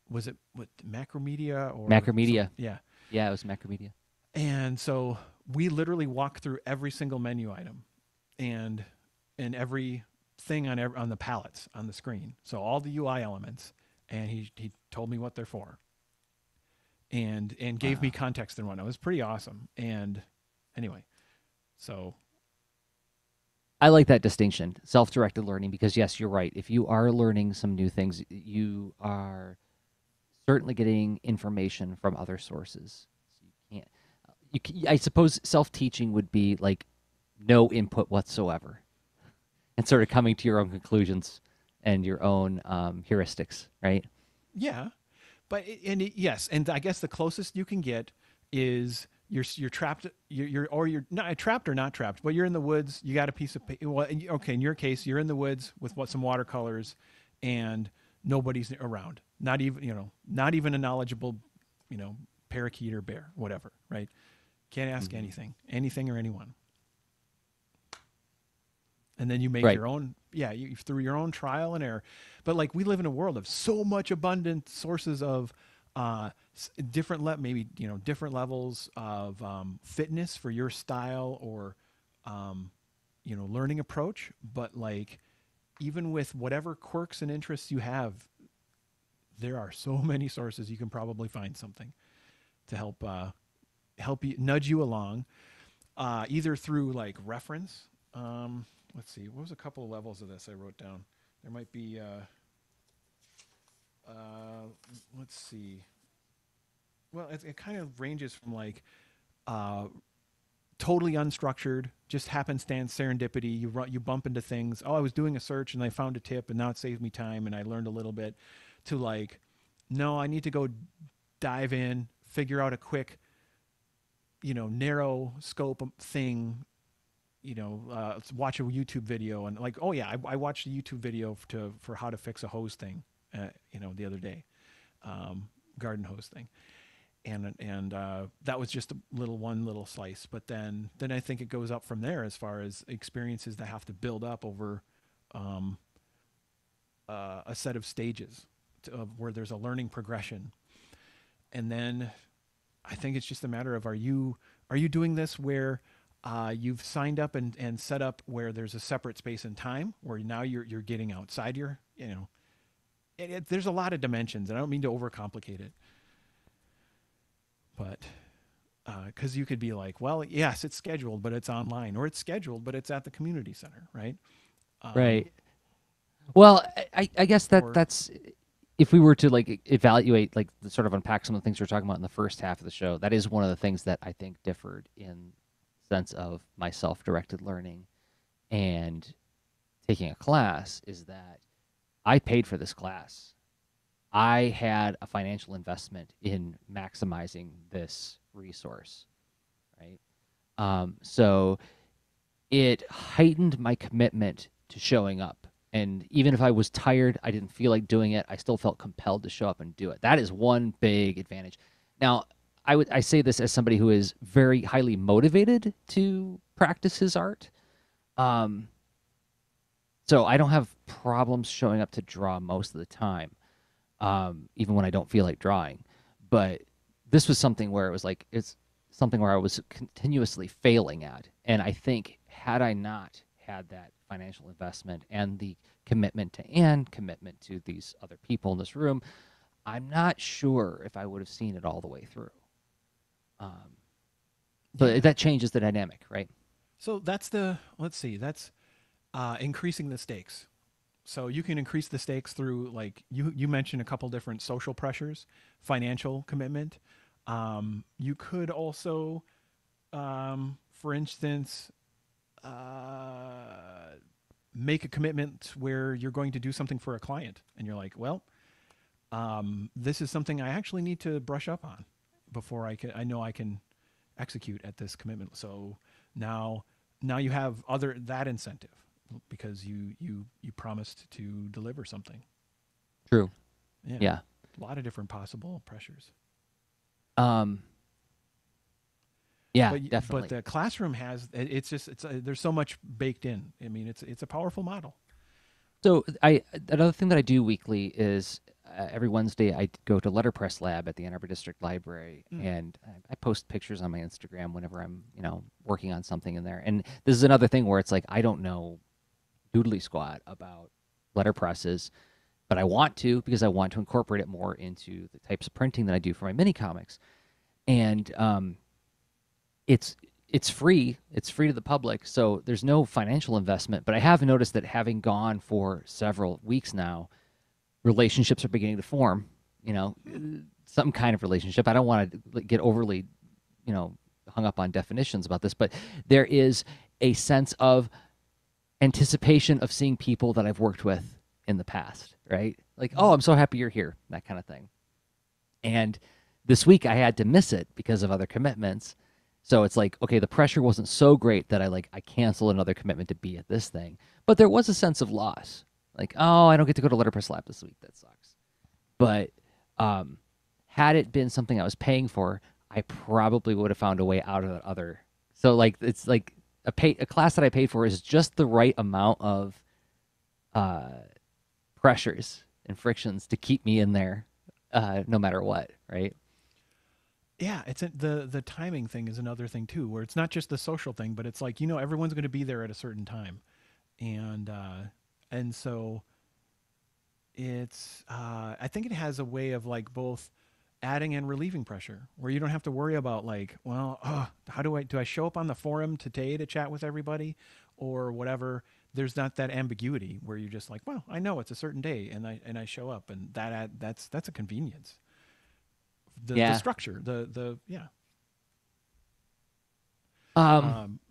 was it what Macromedia or Macromedia. yeah. Yeah, it was Macromedia. And so we literally walked through every single menu item and every thing on the palettes on the screen. So all the UI elements, and he told me what they're for. And gave me context and whatnot. It was pretty awesome. And anyway, so I like that distinction, self-directed learning, because yes, you're right. If you are learning some new things, you are certainly getting information from other sources. So you can't. I suppose self-teaching would be like no input whatsoever, and sort of coming to your own conclusions and your own heuristics, right? yeah, but yes, and I guess the closest you can get is you're trapped. You're not trapped or not trapped, but you're in the woods. You got a piece of well, okay. In your case, you're in the woods with some watercolors, and nobody's around. Not even a knowledgeable, parakeet or bear, whatever. Right? Can't ask anything or anyone. And then you make Right. your own, you through your own trial and error. But like we live in a world of so much abundant sources of different different levels of fitness for your style or learning approach. But like even with whatever quirks and interests you have, there are so many sources you can probably find something to help you nudge you along, either through like reference. Let's see. What was a couple of levels of this I wrote down? There might be. Let's see. Well, it kind of ranges from like totally unstructured, just happenstance, serendipity. You bump into things. Oh, I was doing a search and I found a tip, and now it saved me time, and I learned a little bit. To like, no, I need to go dive in, figure out a quick, narrow scope thing. Watch a YouTube video and like, oh yeah, I watched a YouTube video for how to fix a hose thing, the other day, garden hose thing. and that was just a one little slice. But then I think it goes up from there as far as experiences that have to build up over um, a set of stages of where there's a learning progression. And then I think it's just a matter of, are you doing this where you've signed up and set up where there's a separate space and time, where now you're getting outside your, there's a lot of dimensions, and I don't mean to overcomplicate it, but because you could be like, well, yes, it's scheduled, but it's online, or it's scheduled, but it's at the community center, right? Right. Well, I guess or- that's if we were to like evaluate, like sort of unpack some of the things we we're talking about in the first half of the show, that is one of the things that I think differed in sense of my self-directed learning and taking a class, is that I paid for this class. I had a financial investment in maximizing this resource, right? So it heightened my commitment to showing up. And even if I was tired, I didn't feel like doing it, I still felt compelled to show up and do it. That is one big advantage. Now, I say this as somebody who is very highly motivated to practice his art. So I don't have problems showing up to draw most of the time, even when I don't feel like drawing. But this was something where it was like, it's something where I was continuously failing at. And I think had I not had that financial investment and the commitment to these other people in this room, I'm not sure if I would have seen it all the way through. But that changes the dynamic, right? So that's that's increasing the stakes. So you can increase the stakes through, like you mentioned, a couple different social pressures, financial commitment. You could also, for instance, make a commitment where you're going to do something for a client, and you're like, well, this is something I actually need to brush up on before I know I can execute at this commitment. So now you have that incentive because you promised to deliver something. True. Yeah. Yeah. A lot of different possible pressures. Yeah, but, definitely. But the classroom has, there's so much baked in. I mean, it's a powerful model. So another thing that I do weekly is every Wednesday I go to Letterpress Lab at the Ann Arbor District Library, and I post pictures on my Instagram whenever I'm working on something in there. And this is another thing where it's like I don't know doodly squat about letterpresses, but I want to, because I want to incorporate it more into the types of printing that I do for my mini comics. And it's free. It's free to the public, so there's no financial investment. But I have noticed that having gone for several weeks now, relationships are beginning to form. Some kind of relationship. I don't want to get overly, hung up on definitions about this, but there is a sense of anticipation of seeing people that I've worked with in the past, right? Like, oh, I'm so happy you're here, that kind of thing. And this week I had to miss it because of other commitments. So it's like, okay, the pressure wasn't so great that I cancel another commitment to be at this thing. But there was a sense of loss. Like, oh, I don't get to go to Letterpress Lab this week. That sucks. But had it been something I was paying for, I probably would have found a way out of that other. So like, it's like a class that I paid for is just the right amount of pressures and frictions to keep me in there, no matter what, right? Yeah, the timing thing is another thing too, where it's not just the social thing, but it's like, everyone's going to be there at a certain time, and so it's I think it has a way of like both adding and relieving pressure, where you don't have to worry about like, well, how do I show up on the forum today to chat with everybody or whatever. There's not that ambiguity where you're just like, well, I know it's a certain day and I show up, and that's a convenience. The structure, the yeah.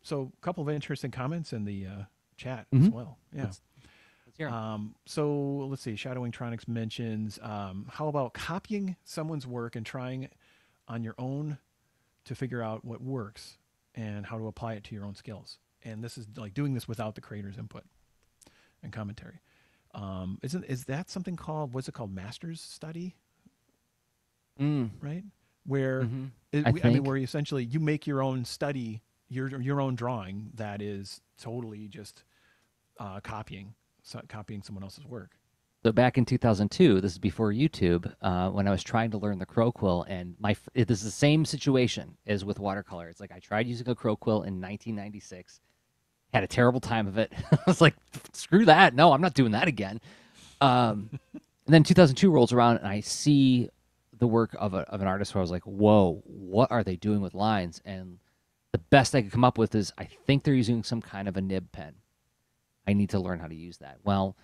So a couple of interesting comments in the chat as well. Yeah. Let's hear 'em. So let's see. Shadowing Tronics mentions, how about copying someone's work and trying on your own to figure out what works and how to apply it to your own skills. And this is like doing this without the creator's input and commentary. Is that something called, what's it called? Master's study? Right? where I mean, think. where essentially you make your own study, your own drawing that is totally just copying someone else's work. So back in 2002, this is before YouTube, when I was trying to learn the crow quill, and this is the same situation as with watercolor. It's like I tried using a crow quill in 1996, had a terrible time of it. I was like, screw that. No, I'm not doing that again. And then 2002 rolls around, and I see the work of an artist where I was like, whoa, what are they doing with lines? And the best I could come up with is I think they're using some kind of a nib pen. I need to learn how to use that. Well,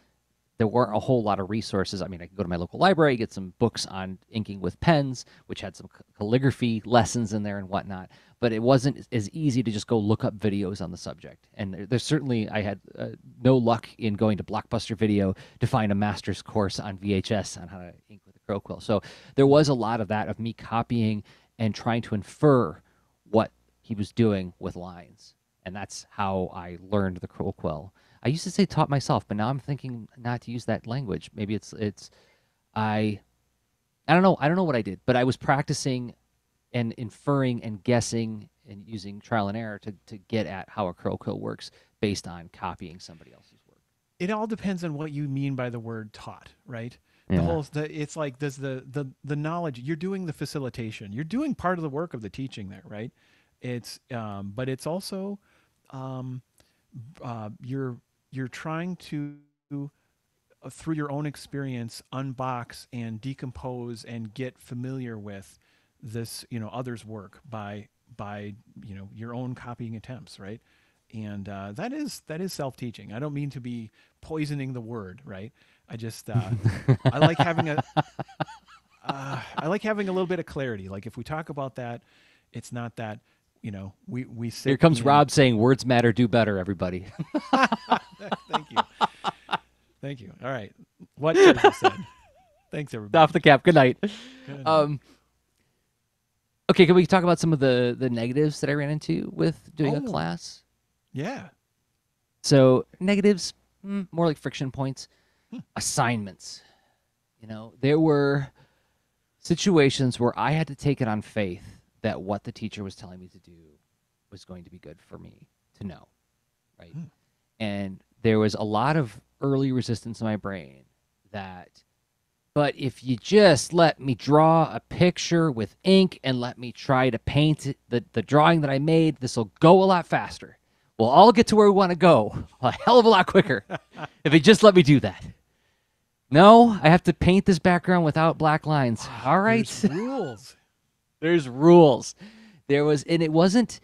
there weren't a whole lot of resources. I mean, I could go to my local library, get some books on inking with pens, which had some calligraphy lessons in there and whatnot. But it wasn't as easy to just go look up videos on the subject. And there's certainly, I had no luck in going to Blockbuster Video to find a master's course on VHS on how to ink with a crow quill. So there was a lot of that, of me copying and trying to infer what he was doing with lines. And that's how I learned the crow quill. I used to say taught myself, but now I'm thinking not to use that language. Maybe I don't know. I don't know what I did, but I was practicing and inferring and guessing and using trial and error to get at how a crow quill works based on copying somebody else's work. It all depends on what you mean by the word taught, right? Yeah. It's like there's the knowledge. You're doing the facilitation. You're doing part of the work of the teaching there, right? It's but it's also you're trying to through your own experience unbox and decompose and get familiar with this others' work by your own copying attempts, right? And that is self-teaching. I don't mean to be poisoning the word, right? I just I like having I like having a little bit of clarity. Like if we talk about that, it's not that we sit. Here comes in... Rob saying words matter, do better, everybody. Thank you. Thank you. All right. What Jerzy said. Thanks, everybody. Off the cap. Good night. Good night. Okay, can we talk about some of the negatives that I ran into with doing a class? Yeah. So negatives, more like friction points. Assignments. There were situations where I had to take it on faith that what the teacher was telling me to do was going to be good for me to know, right? And there was a lot of early resistance in my brain but if you just let me draw a picture with ink and let me try to paint the drawing that I made, this will go a lot faster. We'll all get to where we want to go a hell of a lot quicker if you just let me do that. No, I have to paint this background without black lines. All right. There's rules. There's rules. And it wasn't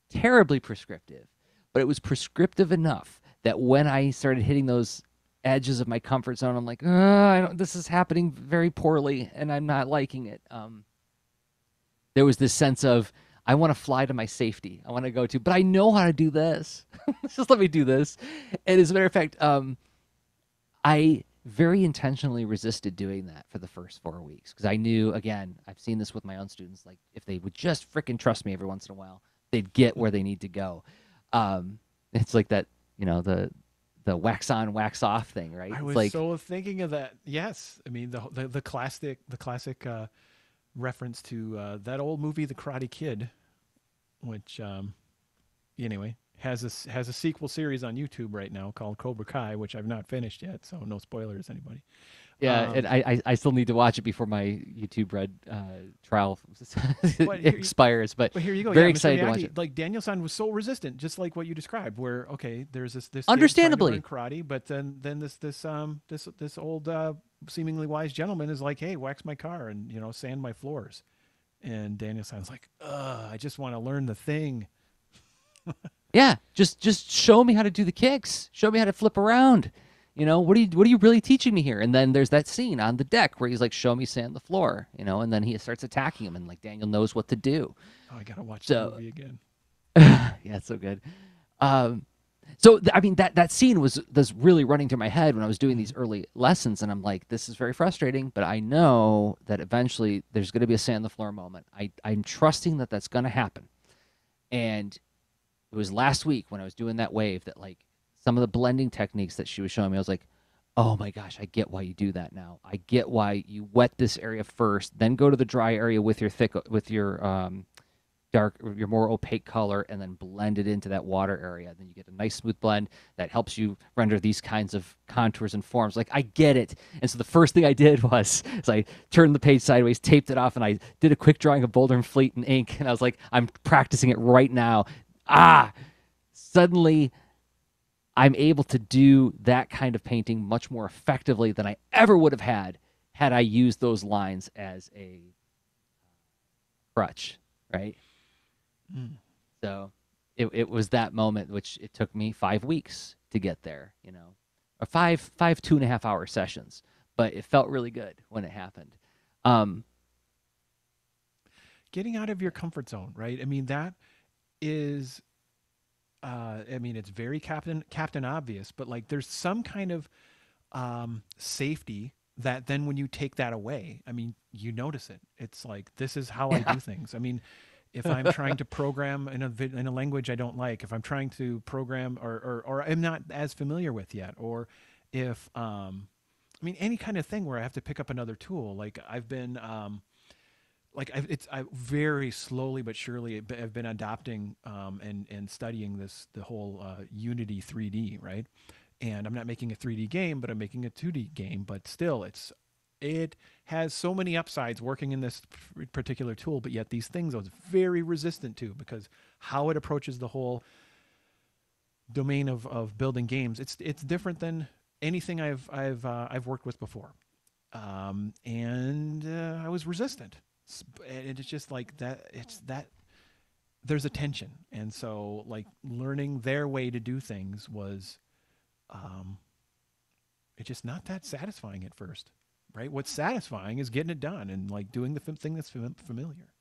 terribly prescriptive, but it was prescriptive enough that when I started hitting those edges of my comfort zone, I'm like, this is happening very poorly, and I'm not liking it. There was this sense of, I want to fly to my safety. I want to go to, but I know how to do this. Just let me do this. And as a matter of fact, I very intentionally resisted doing that for the first 4 weeks because I knew, again, I've seen this with my own students, like if they would just frickin' trust me every once in a while, they'd get where they need to go. It's like that, the wax on, wax off thing, right? I was so thinking of that. Yes, I mean the classic reference to that old movie, The Karate Kid, which anyway has a sequel series on YouTube right now called Cobra Kai, which I've not finished yet, so no spoilers, anybody. Yeah, and I still need to watch it before my YouTube Red trial expires. But here you go. Very Mr. excited Miyagi, to watch it. Like Daniel-san was so resistant, just like what you described, where there's this kid Understandably trying to learn karate, but then this old seemingly wise gentleman is like, hey, wax my car and sand my floors, and Daniel-san's like, I just want to learn the thing. Yeah, just show me how to do the kicks. Show me how to flip around. What are you really teaching me here? And then there's that scene on the deck where he's like, show me sand the floor, and then he starts attacking him, and like Daniel knows what to do. Oh, I gotta watch the movie again. Yeah, it's so good. I mean, that scene was really running through my head when I was doing these early lessons, and I'm like, this is very frustrating, but I know that eventually there's going to be a sand the floor moment. I'm trusting that that's going to happen. And it was last week when I was doing that wave that like some of the blending techniques that she was showing me, I was like, oh my gosh, I get why you do that now. I get why you wet this area first, then go to the dry area with your dark, your more opaque color, and then blend it into that water area. Then you get a nice smooth blend that helps you render these kinds of contours and forms. Like, I get it. And so the first thing I did was I turned the page sideways, taped it off, and I did a quick drawing of Boulder and Fleet in ink. And I was like, I'm practicing it right now. Suddenly I'm able to do that kind of painting much more effectively than I ever would have had I used those lines as a crutch, right? So it was that moment, which it took me 5 weeks to get there, or five 2.5 hour sessions, but it felt really good when it happened. Getting out of your comfort zone, right? I mean, that is, it's very Captain Obvious, but like there's some kind of safety that then when you take that away, I mean, you notice it. It's like, this is how I do things. I mean, if I'm trying to program in a language I don't like, if I'm trying to program or I'm not as familiar with yet, or if any kind of thing where I have to pick up another tool, like I've been I very slowly but surely have been adopting and studying the whole Unity 3D, right? And I'm not making a 3D game, but I'm making a 2D game. But still, it has so many upsides working in this particular tool, but yet these things I was very resistant to, because how it approaches the whole domain of building games, it's different than anything I've worked with before, and I was resistant. And it's just like that. It's that there's a tension, and so like learning their way to do things was, it's just not that satisfying at first. Right? What's satisfying is getting it done and like doing the thing that's familiar.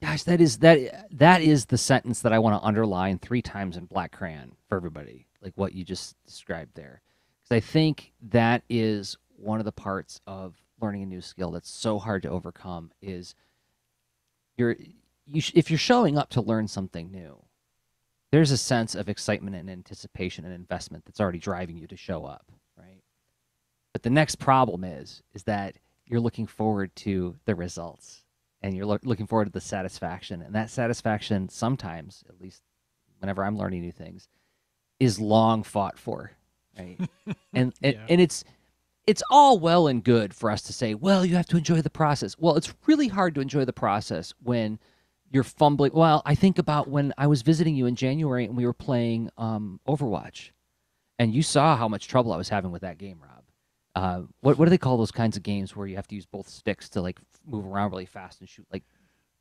Gosh, that is the sentence that I want to underline 3 times in black crayon for everybody, like what you just described there. Because I think that is one of the parts of learning a new skill that's so hard to overcome is if you're showing up to learn something new, there's a sense of excitement and anticipation and investment that's already driving you to show up, right? But the next problem is that you're looking forward to the results, and you're looking forward to the satisfaction. And that satisfaction sometimes, at least whenever I'm learning new things, is long fought for, right? and it's all well and good for us to say, well, you have to enjoy the process. Well, it's really hard to enjoy the process when you're fumbling. Well, I think about when I was visiting you in January and we were playing Overwatch, and you saw how much trouble I was having with that game, Rob. What do they call those kinds of games where you have to use both sticks to like move around really fast and shoot like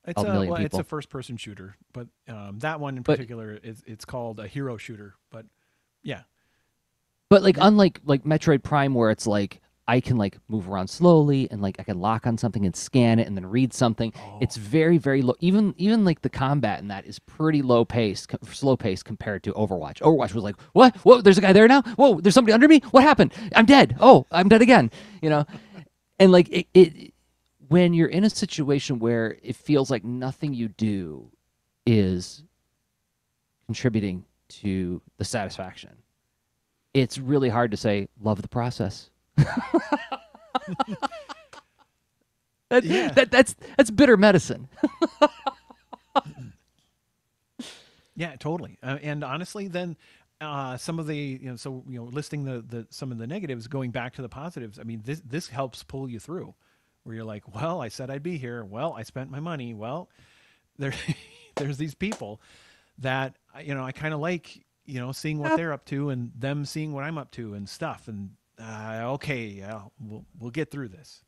a million people? It's a first-person shooter, but that one in particular it's called a hero shooter. But yeah, but like unlike like Metroid Prime, where it's like I can like move around slowly and like I can lock on something and scan it and then read something. Oh. It's very, very low. Even like the combat in that is pretty slow pace compared to Overwatch. Overwatch was like, what? Whoa, there's a guy there now? Whoa, there's somebody under me? What happened? I'm dead. Oh, I'm dead again. And like it when you're in a situation where it feels like nothing you do is contributing to the satisfaction, it's really hard to say, love the process. That's bitter medicine. Yeah, totally. And honestly, then some of the listing the some of the negatives, going back to the positives. I mean, this helps pull you through, where you're like, well, I said I'd be here. Well, I spent my money. Well, there's these people that I kind of like seeing what they're up to and them seeing what I'm up to and stuff. And okay, we'll get through this.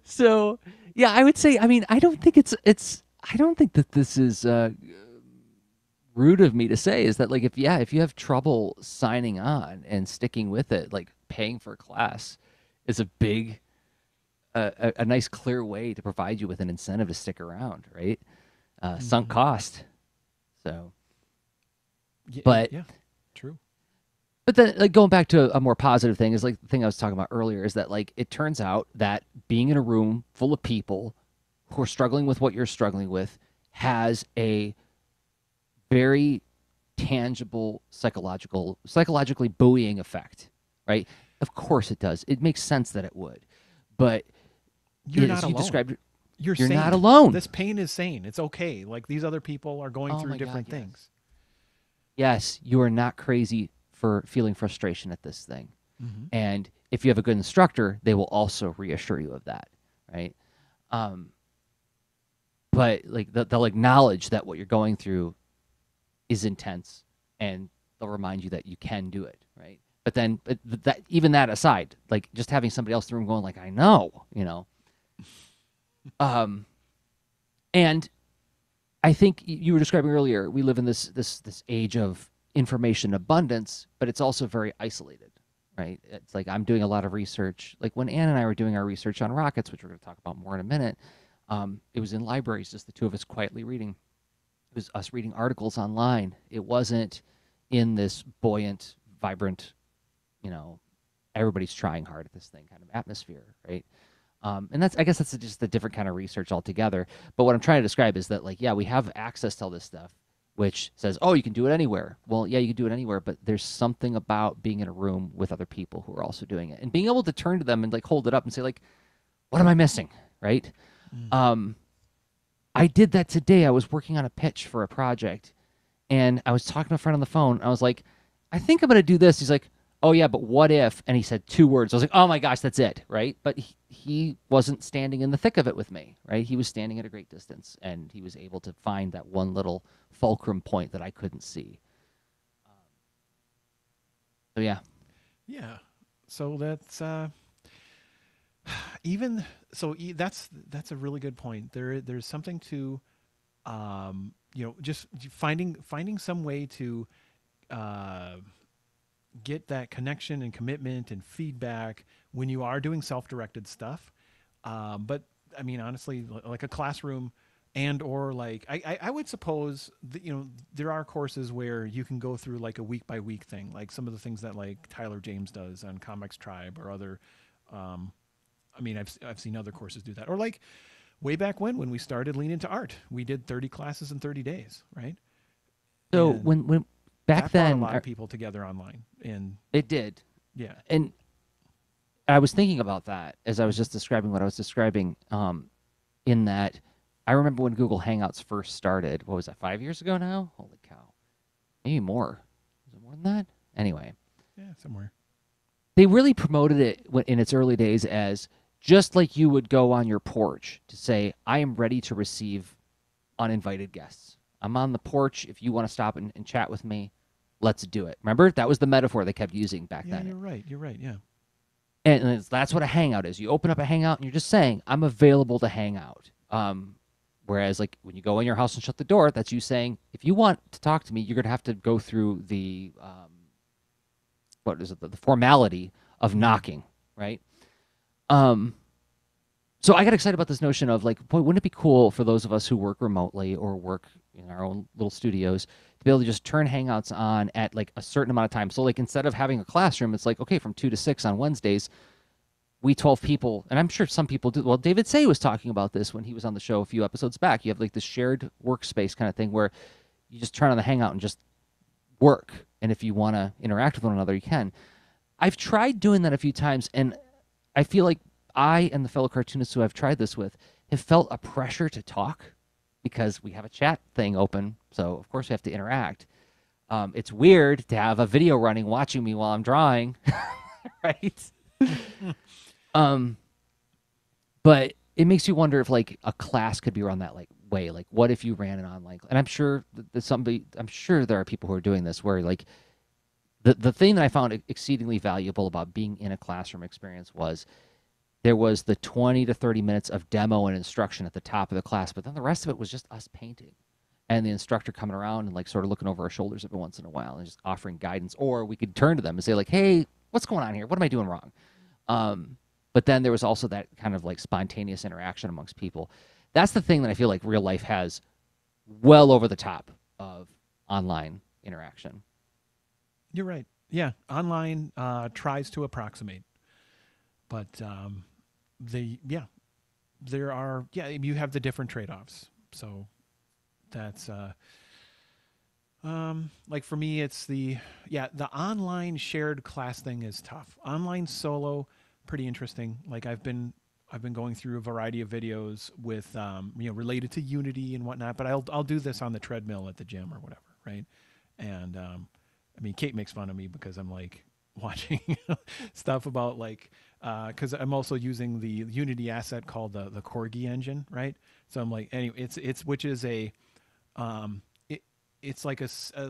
So, yeah, I would say, I mean, I don't think I don't think that this is rude of me to say, is that like, if you have trouble signing on and sticking with it, like paying for a class is a big, a nice clear way to provide you with an incentive to stick around, right? Sunk cost. So. Yeah, true. But then, like, going back to a more positive thing is like the thing I was talking about earlier is that like it turns out that being in a room full of people who are struggling with what you're struggling with has a very tangible psychologically buoying effect, right? Of course it does. It makes sense that it would, but You're as not you alone. described, You're you're sane. not alone. This pain is sane. It's okay. Like these other people are going Oh through my God, different yes. things. Yes, you are not crazy for feeling frustration at this thing. Mm-hmm. And if you have a good instructor, they will also reassure you of that, right? But like they'll acknowledge that what you're going through is intense, and they'll remind you that you can do it, right? But then, that even that aside, like just having somebody else in the room going like, I know, and I think you were describing earlier, we live in this age of information abundance, but it's also very isolated, right? It's like I'm doing a lot of research. Like when Ann and I were doing our research on rockets, which we're going to talk about more in a minute, it was in libraries, just the two of us quietly reading. It was us reading articles online. It wasn't in this buoyant, vibrant, everybody's trying hard at this thing kind of atmosphere, right? And I guess that's just a different kind of research altogether. But what I'm trying to describe is that, like, yeah, we have access to all this stuff, which says, oh, you can do it anywhere. Well, yeah, you can do it anywhere, but there's something about being in a room with other people who are also doing it and being able to turn to them and like hold it up and say, like, what am I missing, right? I did that today. I was working on a pitch for a project, and I was talking to a friend on the phone. I was like, I think I'm going to do this. He's like, oh, yeah, but what if? And he said 2 words. I was like, oh, my gosh, that's it, right? But he wasn't standing in the thick of it with me, right? He was standing at a great distance, and he was able to find that one little fulcrum point that I couldn't see. So, yeah. Yeah. So that's that's a really good point. There's something to just finding some way to get that connection and commitment and feedback when you are doing self-directed stuff. But I mean, honestly, like a classroom or like, I would suppose that, there are courses where you can go through like a week by week thing, like some of the things that like Tyler James does on Comics Tribe or other, I mean, I've seen other courses do that, or like way back when we started Lean Into Art, we did 30 classes in 30 days, right? So And when back that then, brought a lot of people together online, and it did. yeah, And I was thinking about that as I was just describing what I was describing, in that I remember when Google Hangouts first started. What was that, 5 years ago now? Holy cow. Maybe more. Was it more than that? Anyway. yeah, somewhere. They really promoted it in its early days as just like you would go on your porch to say, I am ready to receive uninvited guests. I'm on the porch. If you want to stop and chat with me, let's do it. Remember? That was the metaphor they kept using back Yeah, then. you're right. You're right. Yeah. And that's what a hangout is. You open up a hangout and you're just saying, I'm available to hang out. Whereas, like, when you go in your house and shut the door, that's you saying, if you want to talk to me, you're going to have to go through the, the formality of knocking, right? So I got excited about this notion of, like, boy, wouldn't it be cool for those of us who work remotely or work in our own little studios to be able to just turn Hangouts on at, like, a certain amount of time. So, like, instead of having a classroom, it's like, okay, from 2 to 6 on Wednesdays, we 12 people, and I'm sure some people do. Well, David Say was talking about this when he was on the show a few episodes back. You have like this shared workspace kind of thing where you just turn on the Hangout and just work. And if you want to interact with one another, you can. I've tried doing that a few times, and I feel like I and the fellow cartoonists who I've tried this with have felt a pressure to talk because we have a chat thing open. So, of course, we have to interact. It's weird to have a video running watching me while I'm drawing, right? But it makes you wonder if like a class could be run that like way. Like, what if you ran an online? And I'm sure I'm sure there are people who are doing this where like the thing that I found exceedingly valuable about being in a classroom experience was there was the 20 to 30 minutes of demo and instruction at the top of the class, but then the rest of it was just us painting and the instructor coming around and like sort of looking over our shoulders every once in a while and just offering guidance. Or we could turn to them and say like, hey, what's going on here? What am I doing wrong? But then there was also that kind of like spontaneous interaction amongst people. That's the thing that I feel like real life has well over the top of online interaction. You're right. Yeah. Online tries to approximate, but there are, you have the different trade-offs. So that's, Like for me, it's the online shared class thing is tough. Online solo, pretty interesting. Like I've been going through a variety of videos with related to Unity and whatnot, but I'll do this on the treadmill at the gym or whatever, right? And I mean, Kate makes fun of me because I'm like watching stuff about like because I'm also using the Unity asset called the Corgi engine, right? So I'm like, anyway, it's which is a it, it's like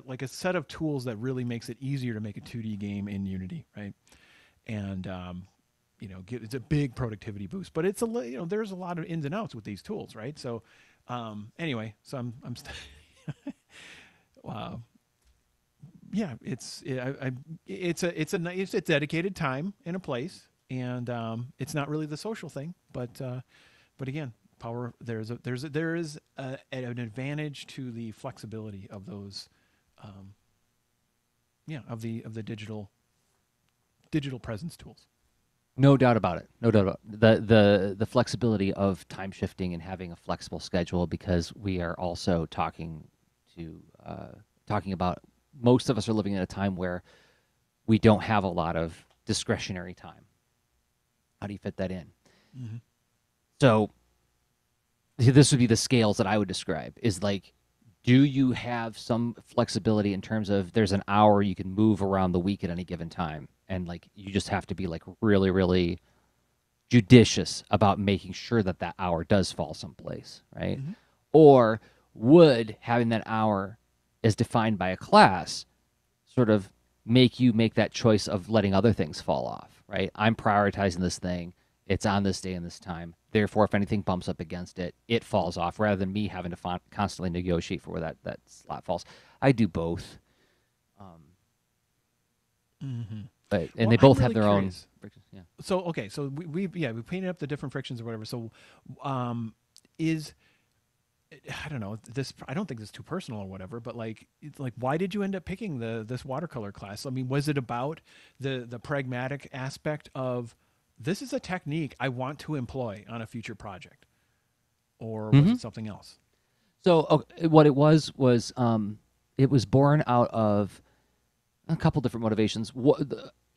like a set of tools that really makes it easier to make a 2D game in Unity, right? And it's a big productivity boost, but there's a lot of ins and outs with these tools, right? So anyway, so wow. Yeah, it's a dedicated time and a place, and it's not really the social thing, but again, power there is an advantage to the flexibility of those, of the digital presence tools. No doubt about it. No doubt about it. The flexibility of time shifting and having a flexible schedule, because we are also talking about, most of us are living in a time where we don't have a lot of discretionary time. How do you fit that in? Mm-hmm. So this would be the scales that I would describe, is like, do you have some flexibility in terms of there's an hour you can move around the week at any given time, and like you just have to be like really, really judicious about making sure that that hour does fall someplace, right? Mm-hmm. Or would having that hour as defined by a class sort of make you make that choice of letting other things fall off, right? I'm prioritizing this thing. It's on this day and this time. Therefore, if anything bumps up against it, it falls off, rather than me having to constantly negotiate for where that slot falls. I do both. Mm-hmm. But and Well, they I'm both have really their curious. own frictions. Yeah. So okay, so we painted up the different frictions or whatever. So, is I don't know this. I don't think this is too personal or whatever. But like, it's like, why did you end up picking this watercolor class? I mean, was it about the pragmatic aspect of this is a technique I want to employ on a future project, or was Mm-hmm. it something else? So what it was it was born out of a couple different motivations.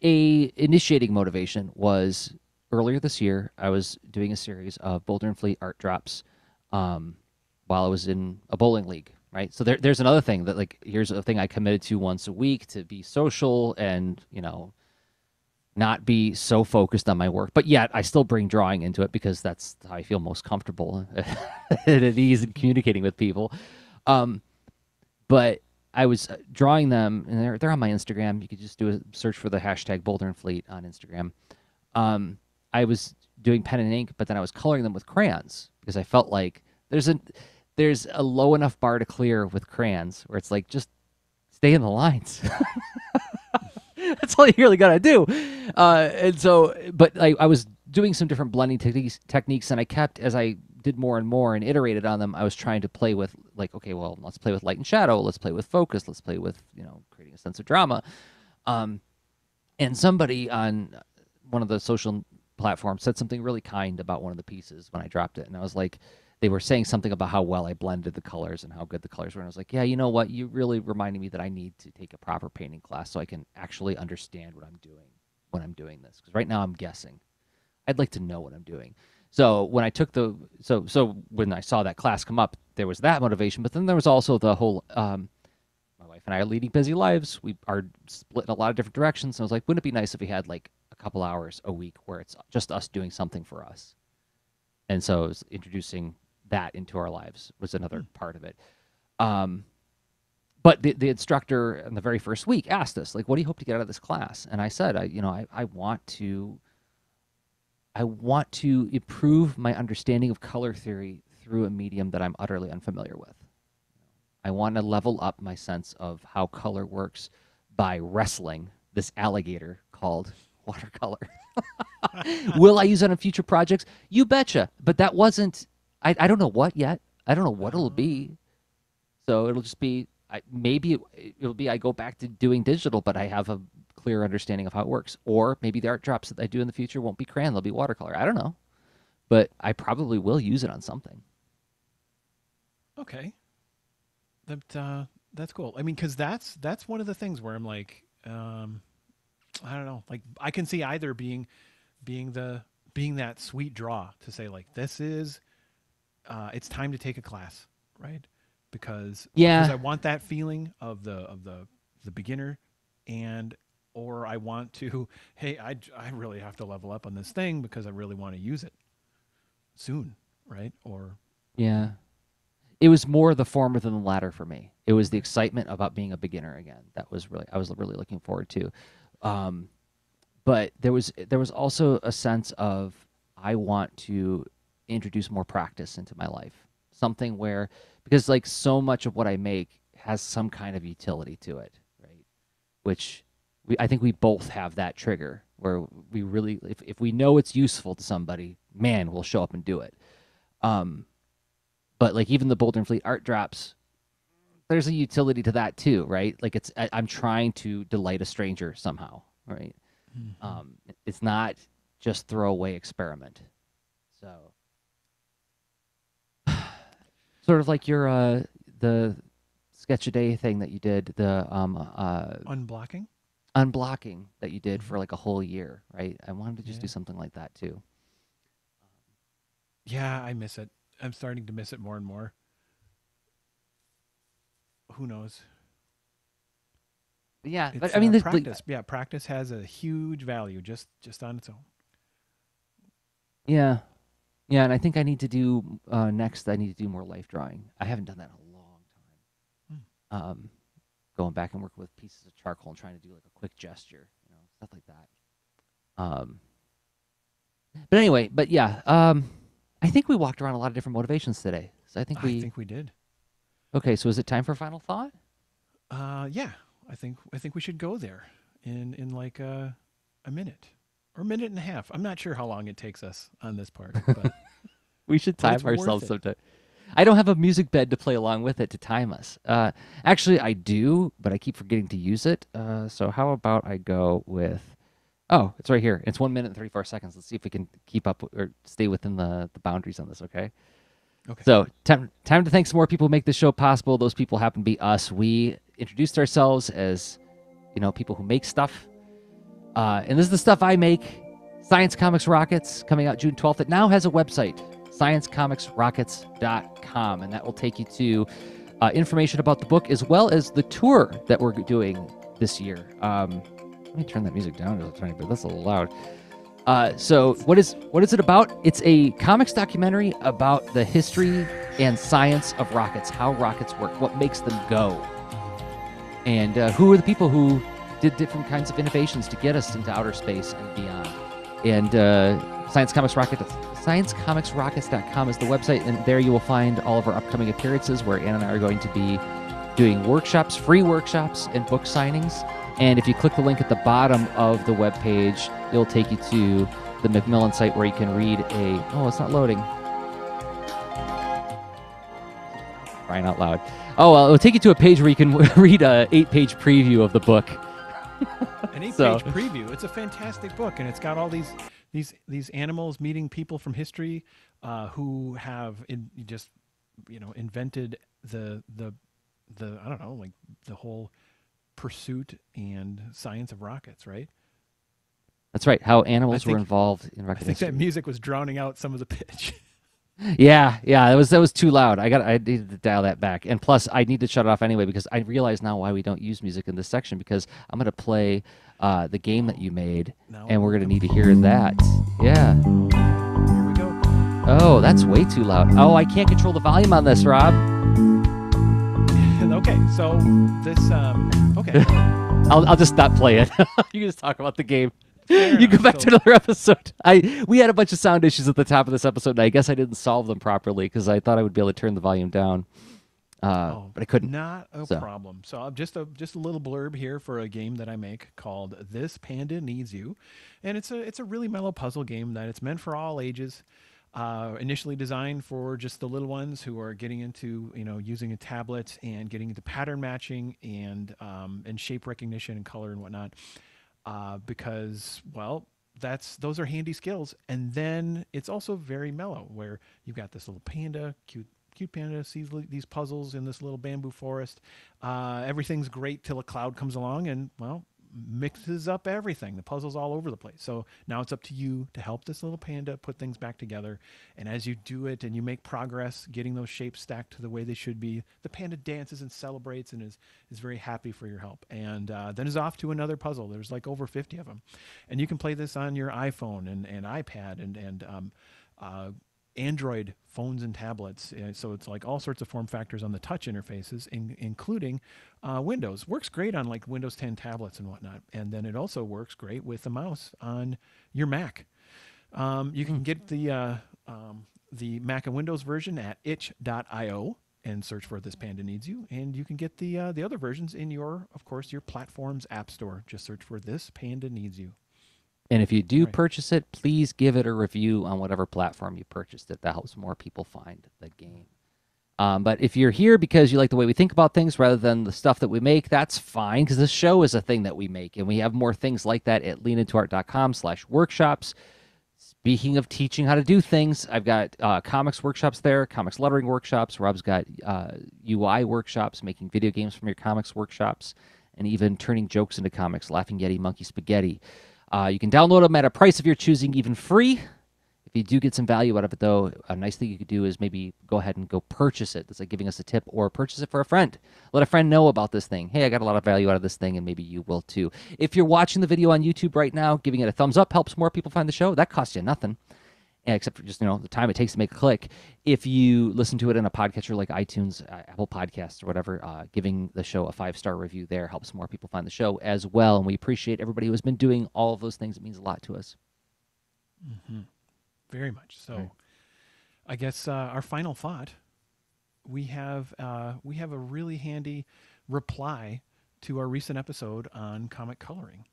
A initiating motivation was earlier this year. I was doing a series of Boulder and Fleet art drops while I was in a bowling league. Right. So there's another thing that, like, here's a thing I committed to once a week to be social and not be so focused on my work, but yet I still bring drawing into it because that's how I feel most comfortable and at ease in communicating with people. But I was drawing them, and they're on my Instagram. You could just do a search for the hashtag Boulder and Fleet on Instagram. I was doing pen and ink, but then I was coloring them with crayons because I felt like there's a low enough bar to clear with crayons where it's like, just stay in the lines. That's all you really got to do. And so, but I was doing some different blending techniques, and I kept, as I did more and more and iterated on them, I was trying to play with, like, okay, well, let's play with light and shadow. Let's play with focus. Let's play with, creating a sense of drama. And somebody on one of the social platforms said something really kind about one of the pieces when I dropped it. And I was like, they were saying something about how well I blended the colors and how good the colors were. And I was like, yeah, you know what? You really reminded me that I need to take a proper painting class so I can actually understand what I'm doing when I'm doing this. Because right now I'm guessing. I'd like to know what I'm doing. So when I took so when I saw that class come up, there was that motivation. But then there was also the whole, my wife and I are leading busy lives. We are split in a lot of different directions. So I was like, wouldn't it be nice if we had like a couple hours a week where it's just us doing something for us? And so it was introducing that into our lives was another part of it. But the instructor in the very first week asked us, like, what do you hope to get out of this class? And I said, I want to improve my understanding of color theory through a medium that I'm utterly unfamiliar with. I want to level up my sense of how color works by wrestling this alligator called watercolor. Will I use it on future projects? You betcha. But that wasn't, I don't know what yet. I don't know what it'll be. So it'll just be, maybe it'll be I go back to doing digital, but I have a clear understanding of how it works. Or maybe the art drops that I do in the future won't be crayon, they'll be watercolor. I don't know. But I probably will use it on something. Okay. That That's cool. I mean, because that's one of the things where I'm like, I don't know. Like I can see either being the being that sweet draw to say like this is it's time to take a class, right? Because I Yeah, want that feeling of the beginner, and or I want to hey I really have to level up on this thing because I really want to use it soon, right? Or you yeah. know, It was more the former than the latter for me. It was the okay, excitement about being a beginner again. That was really I was really looking forward to. Um, but there was also a sense of I want to introduce more practice into my life. Something where because like so much of what I make has some kind of utility to it, right? Which I think we both have that trigger where we really if we know it's useful to somebody, man, we'll show up and do it. Um, but like even the Boulder and Fleet art drops, there's a utility to that too, right? Like I'm trying to delight a stranger somehow, right? hmm It's not just throwaway experiment. So sort of like your the sketch a day thing that you did, the unblocking. unblocking that you did hmm for like a whole year, right? I wanted to just do Yeah, something like that too. yeah, I miss it. I'm starting to miss it more and more. Who knows? But yeah, but It's I mean, practice. Yeah, practice has a huge value just on its own. yeah, yeah, and I think I need to do next. I need to do more life drawing. I haven't done that in a long Hmm. time. Going back and working with pieces of charcoal and trying to do like a quick gesture, stuff like that. But anyway, but yeah, I think we walked around a lot of different motivations today. So I think I we think we did. okay. So is it time for final thought? Yeah, I think we should go there in like a minute or a minute and a half. I'm not sure how long it takes us on this part, We should but time it's worth ourselves it. sometime. I don't have a music bed to play along with it to time us. Actually, I do, but I keep forgetting to use it. So how about I go with? Oh, it's right here. It's 1 minute and 34 seconds. Let's see if we can keep up or stay within the boundaries on this. Okay. Okay. So time to thank some more people who make this show possible. Those people happen to be us. We introduced ourselves as people who make stuff, and this is the stuff I make. Science Comics Rockets coming out June 12th. It now has a website, sciencecomicsrockets.com, and that will take you to information about the book as well as the tour that we're doing this year. Let me turn that music down just a tiny bit. That's a little loud. So what is it about? It's a comics documentary about the history and science of rockets, how rockets work, what makes them go, and who are the people who did different kinds of innovations to get us into outer space and beyond. And ScienceComicsRockets.com is the website, and there you will find all of our upcoming appearances where Ann and I are going to be doing workshops, free workshops, and book signings. And if you click the link at the bottom of the webpage, it'll take you to the Macmillan site where you can read oh, it's not loading. Crying out loud. Oh, well, it'll take you to a page where you can read a 8-page preview of the book. An 8-page So preview. It's a fantastic book, and it's got all these animals meeting people from history who have just invented the I don't know, like the whole pursuit and science of rockets, right? that's right. How I animals were think involved in I rocket think that history. music was drowning out some of the pitch. Yeah, that was too loud. I needed to dial that back. And plus, I need to shut it off anyway because I realize now why we don't use music in this section because I'm gonna play the game that you made, Now and we're we're gonna need to hear that. Yeah. here we go. Oh, that's way too loud. Oh, I can't control the volume on this, Rob. Okay, so this okay. I'll just stop playing. You can just talk about the game. Fair You go enough. back So to another episode. We had a bunch of sound issues at the top of this episode, and I guess I didn't solve them properly because I thought I would be able to turn the volume down, oh, but I couldn't. not a So problem. So just a little blurb here for a game that I make called This Panda Needs You, and it's a really mellow puzzle game that it's meant for all ages. Initially designed for just the little ones who are getting into using a tablet and getting into pattern matching and shape recognition and color and whatnot. Because well, those are handy skills. And then it's also very mellow, where you've got this little panda, cute cute panda sees these puzzles in this little bamboo forest. Everything's great till a cloud comes along and, well, mixes up everything. The puzzle's all over the place. So now it's up to you to help this little panda put things back together. And as you do it and you make progress getting those shapes stacked to the way they should be, the panda dances and celebrates and is very happy for your help. And then is off to another puzzle. There's like over 50 of them. And you can play this on your iPhone and iPad and Android phones and tablets. So it's like all sorts of form factors on the touch interfaces, including Windows. Works great on like Windows 10 tablets and whatnot. And then it also works great with the mouse on your Mac. You can get the Mac and Windows version at itch.io and search for This Panda Needs You. And you can get the other versions in your platform's app store. Just search for This Panda Needs You. And if you do purchase it, please give it a review on whatever platform you purchased it. That helps more people find the game. But if you're here because you like the way we think about things rather than the stuff that we make, that's fine, because this show is a thing that we make. And we have more things like that at leanintoart.com/workshops. Speaking of teaching how to do things, I've got comics workshops there, comics lettering workshops. Rob's got UI workshops, making video games from your comics workshops, and even turning jokes into comics, Laughing Yeti, Monkey Spaghetti. You can download them at a price of your choosing, even free. If you do get some value out of it, though, a nice thing you could do is maybe go ahead and go purchase it. That's like giving us a tip, or purchase it for a friend. Let a friend know about this thing. Hey, I got a lot of value out of this thing, and maybe you will too. If you're watching the video on YouTube right now, giving it a thumbs up helps more people find the show. That costs you nothing, except for just the time it takes to make a click. If you listen to it in a podcatcher like iTunes, Apple Podcasts, or whatever, giving the show a 5-star review there helps more people find the show as well. And we appreciate everybody who has been doing all of those things. It means a lot to us. Mm-hmm. Very much. So I guess our final thought, we have a really handy reply to our recent episode on comic coloring.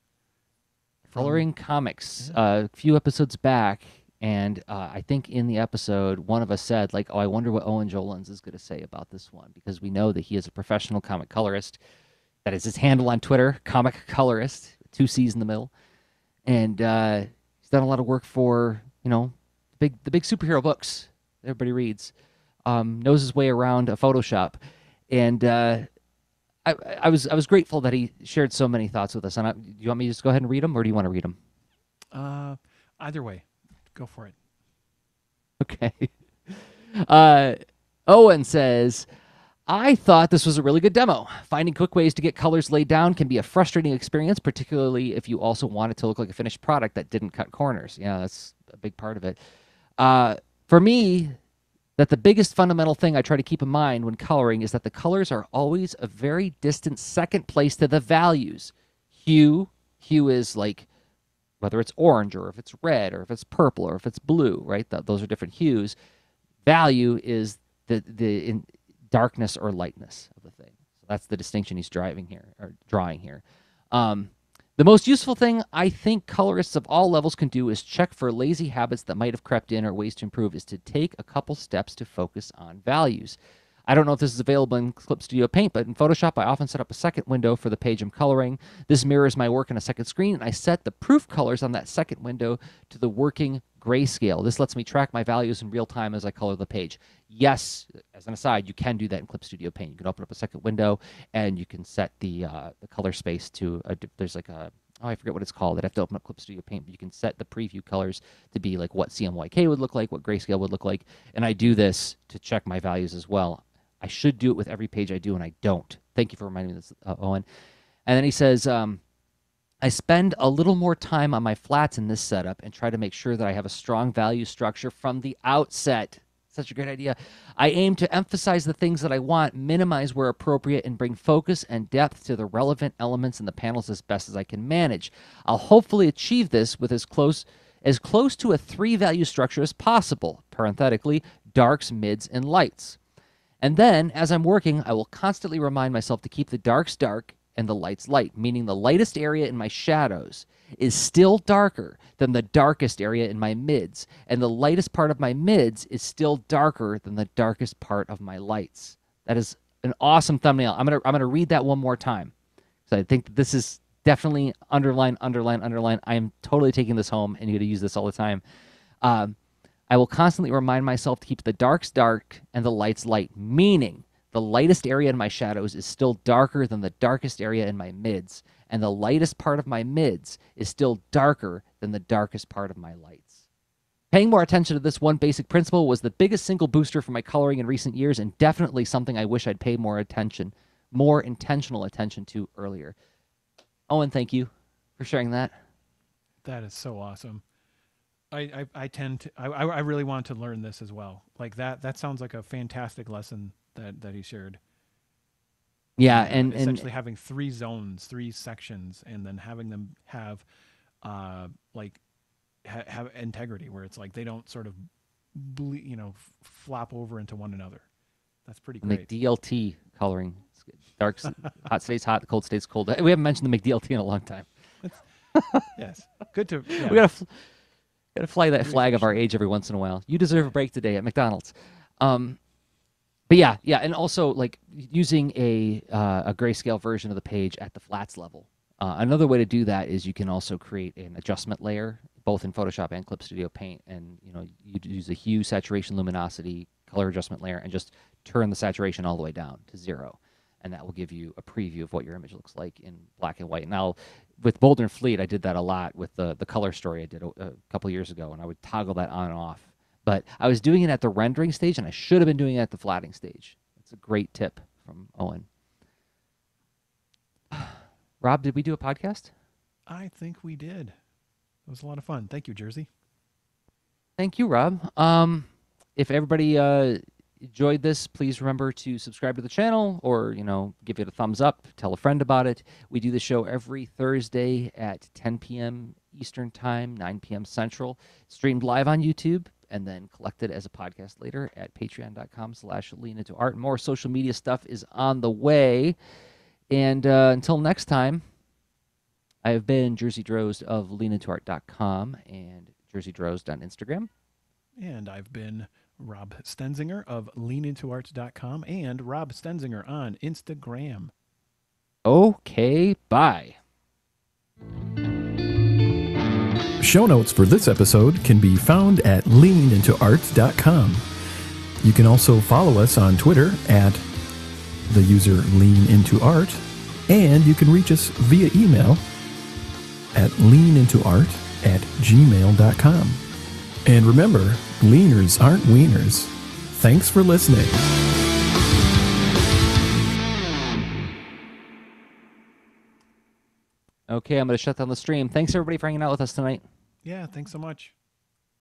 Coloring comics. A few episodes back, and I think in the episode, one of us said, like, oh, I wonder what Owen Jolens is going to say about this one, because we know that he is a professional comic colorist. That is his handle on Twitter, comic colorist, 2 C's in the middle. And he's done a lot of work for, the big superhero books that everybody reads. Knows his way around a Photoshop. And I was grateful that he shared so many thoughts with us. And do you want me to just go ahead and read them, or do you want to read them? Either way. Go for it. Okay. Owen says, I thought this was a really good demo. Finding quick ways to get colors laid down can be a frustrating experience, particularly if you also want it to look like a finished product that didn't cut corners. Yeah, that's a big part of it. For me, that the biggest fundamental thing I try to keep in mind when coloring is that the colors are always a very distant second place to the values. Hue is like, whether it's orange or if it's red or if it's purple or if it's blue, right? Those are different hues. Value is the darkness or lightness of the thing. So that's the distinction he's drawing here. The most useful thing I think colorists of all levels can do is check for lazy habits that might have crept in or ways to improve, is to take a couple steps to focus on values. I don't know if this is available in Clip Studio Paint, but in Photoshop, I often set up a second window for the page I'm coloring. This mirrors my work on a second screen, and I set the proof colors on that second window to the working grayscale. This lets me track my values in real time as I color the page. Yes, as an aside, you can do that in Clip Studio Paint. You can open up a second window, and you can set the color space to, there's like a, I forget what it's called. I'd have to open up Clip Studio Paint, but you can set the preview colors to be like what CMYK would look like, what grayscale would look like, and I do this to check my values as well. I should do it with every page I do, and I don't. Thank you for reminding me of this, Owen. And then he says, I spend a little more time on my flats in this setup and try to make sure that I have a strong value structure from the outset. Such a great idea. I aim to emphasize the things that I want, minimize where appropriate, and bring focus and depth to the relevant elements in the panels as best as I can manage. I'll hopefully achieve this with as close to a 3-value structure as possible, parenthetically, darks, mids, and lights. And then, as I'm working, I will constantly remind myself to keep the darks dark and the lights light, meaning the lightest area in my shadows is still darker than the darkest area in my mids, and the lightest part of my mids is still darker than the darkest part of my lights. That is an awesome thumbnail. I'm gonna read that one more time, because I think that this is definitely underline. I am totally taking this home and going to use this all the time. I will constantly remind myself to keep the darks dark and the lights light, meaning the lightest area in my shadows is still darker than the darkest area in my mids, and the lightest part of my mids is still darker than the darkest part of my lights. Paying more attention to this one basic principle was the biggest single booster for my coloring in recent years, and definitely something I wish I'd paid more intentional attention to earlier. Owen, thank you for sharing that. That is so awesome. I really want to learn this as well. Like that sounds like a fantastic lesson that he shared. Yeah, And and essentially having 3 zones, 3 sections, and then having them have have integrity, where it's like they don't sort of flop over into one another. That's pretty great. McDLT coloring. Dark, hot stays hot, cold stays cold. We haven't mentioned the McDLT in a long time. Yes, good to. Yeah. We gotta fly that flag of our age every once in a while. You deserve a break today at McDonald's. But yeah, and also like using a grayscale version of the page at the flats level. Another way to do that is you can also create an adjustment layer, both in Photoshop and Clip Studio Paint, and you use a hue, saturation, luminosity, color adjustment layer, and just turn the saturation all the way down to 0, and that will give you a preview of what your image looks like in black and white. Now, with Boulder and Fleet, I did that a lot with the color story I did a couple years ago, and I would toggle that on and off. But I was doing it at the rendering stage, and I should have been doing it at the flatting stage. That's a great tip from Owen. Rob, did we do a podcast? I think we did. It was a lot of fun. Thank you, Jerzy. Thank you, Rob. If everybody enjoyed this, please remember to subscribe to the channel, or give it a thumbs up, tell a friend about it. We do the show every Thursday at 10 p.m. Eastern Time, 9 p.m. Central, streamed live on YouTube, and then collected as a podcast later at patreon.com/leanintoart. More social media stuff is on the way. And until next time, I have been Jerzy Drozd of leanintoart.com and Jerzy Drozd on Instagram. And I've been Rob Stenzinger of leanintoart.com and Rob Stenzinger on Instagram. Okay, bye. Show notes for this episode can be found at leanintoart.com. You can also follow us on Twitter at the user leanintoart, and you can reach us via email at leanintoart@gmail.com. And remember, leaners aren't wieners. Thanks for listening. Okay, I'm going to shut down the stream. Thanks, everybody, for hanging out with us tonight. Yeah, thanks so much.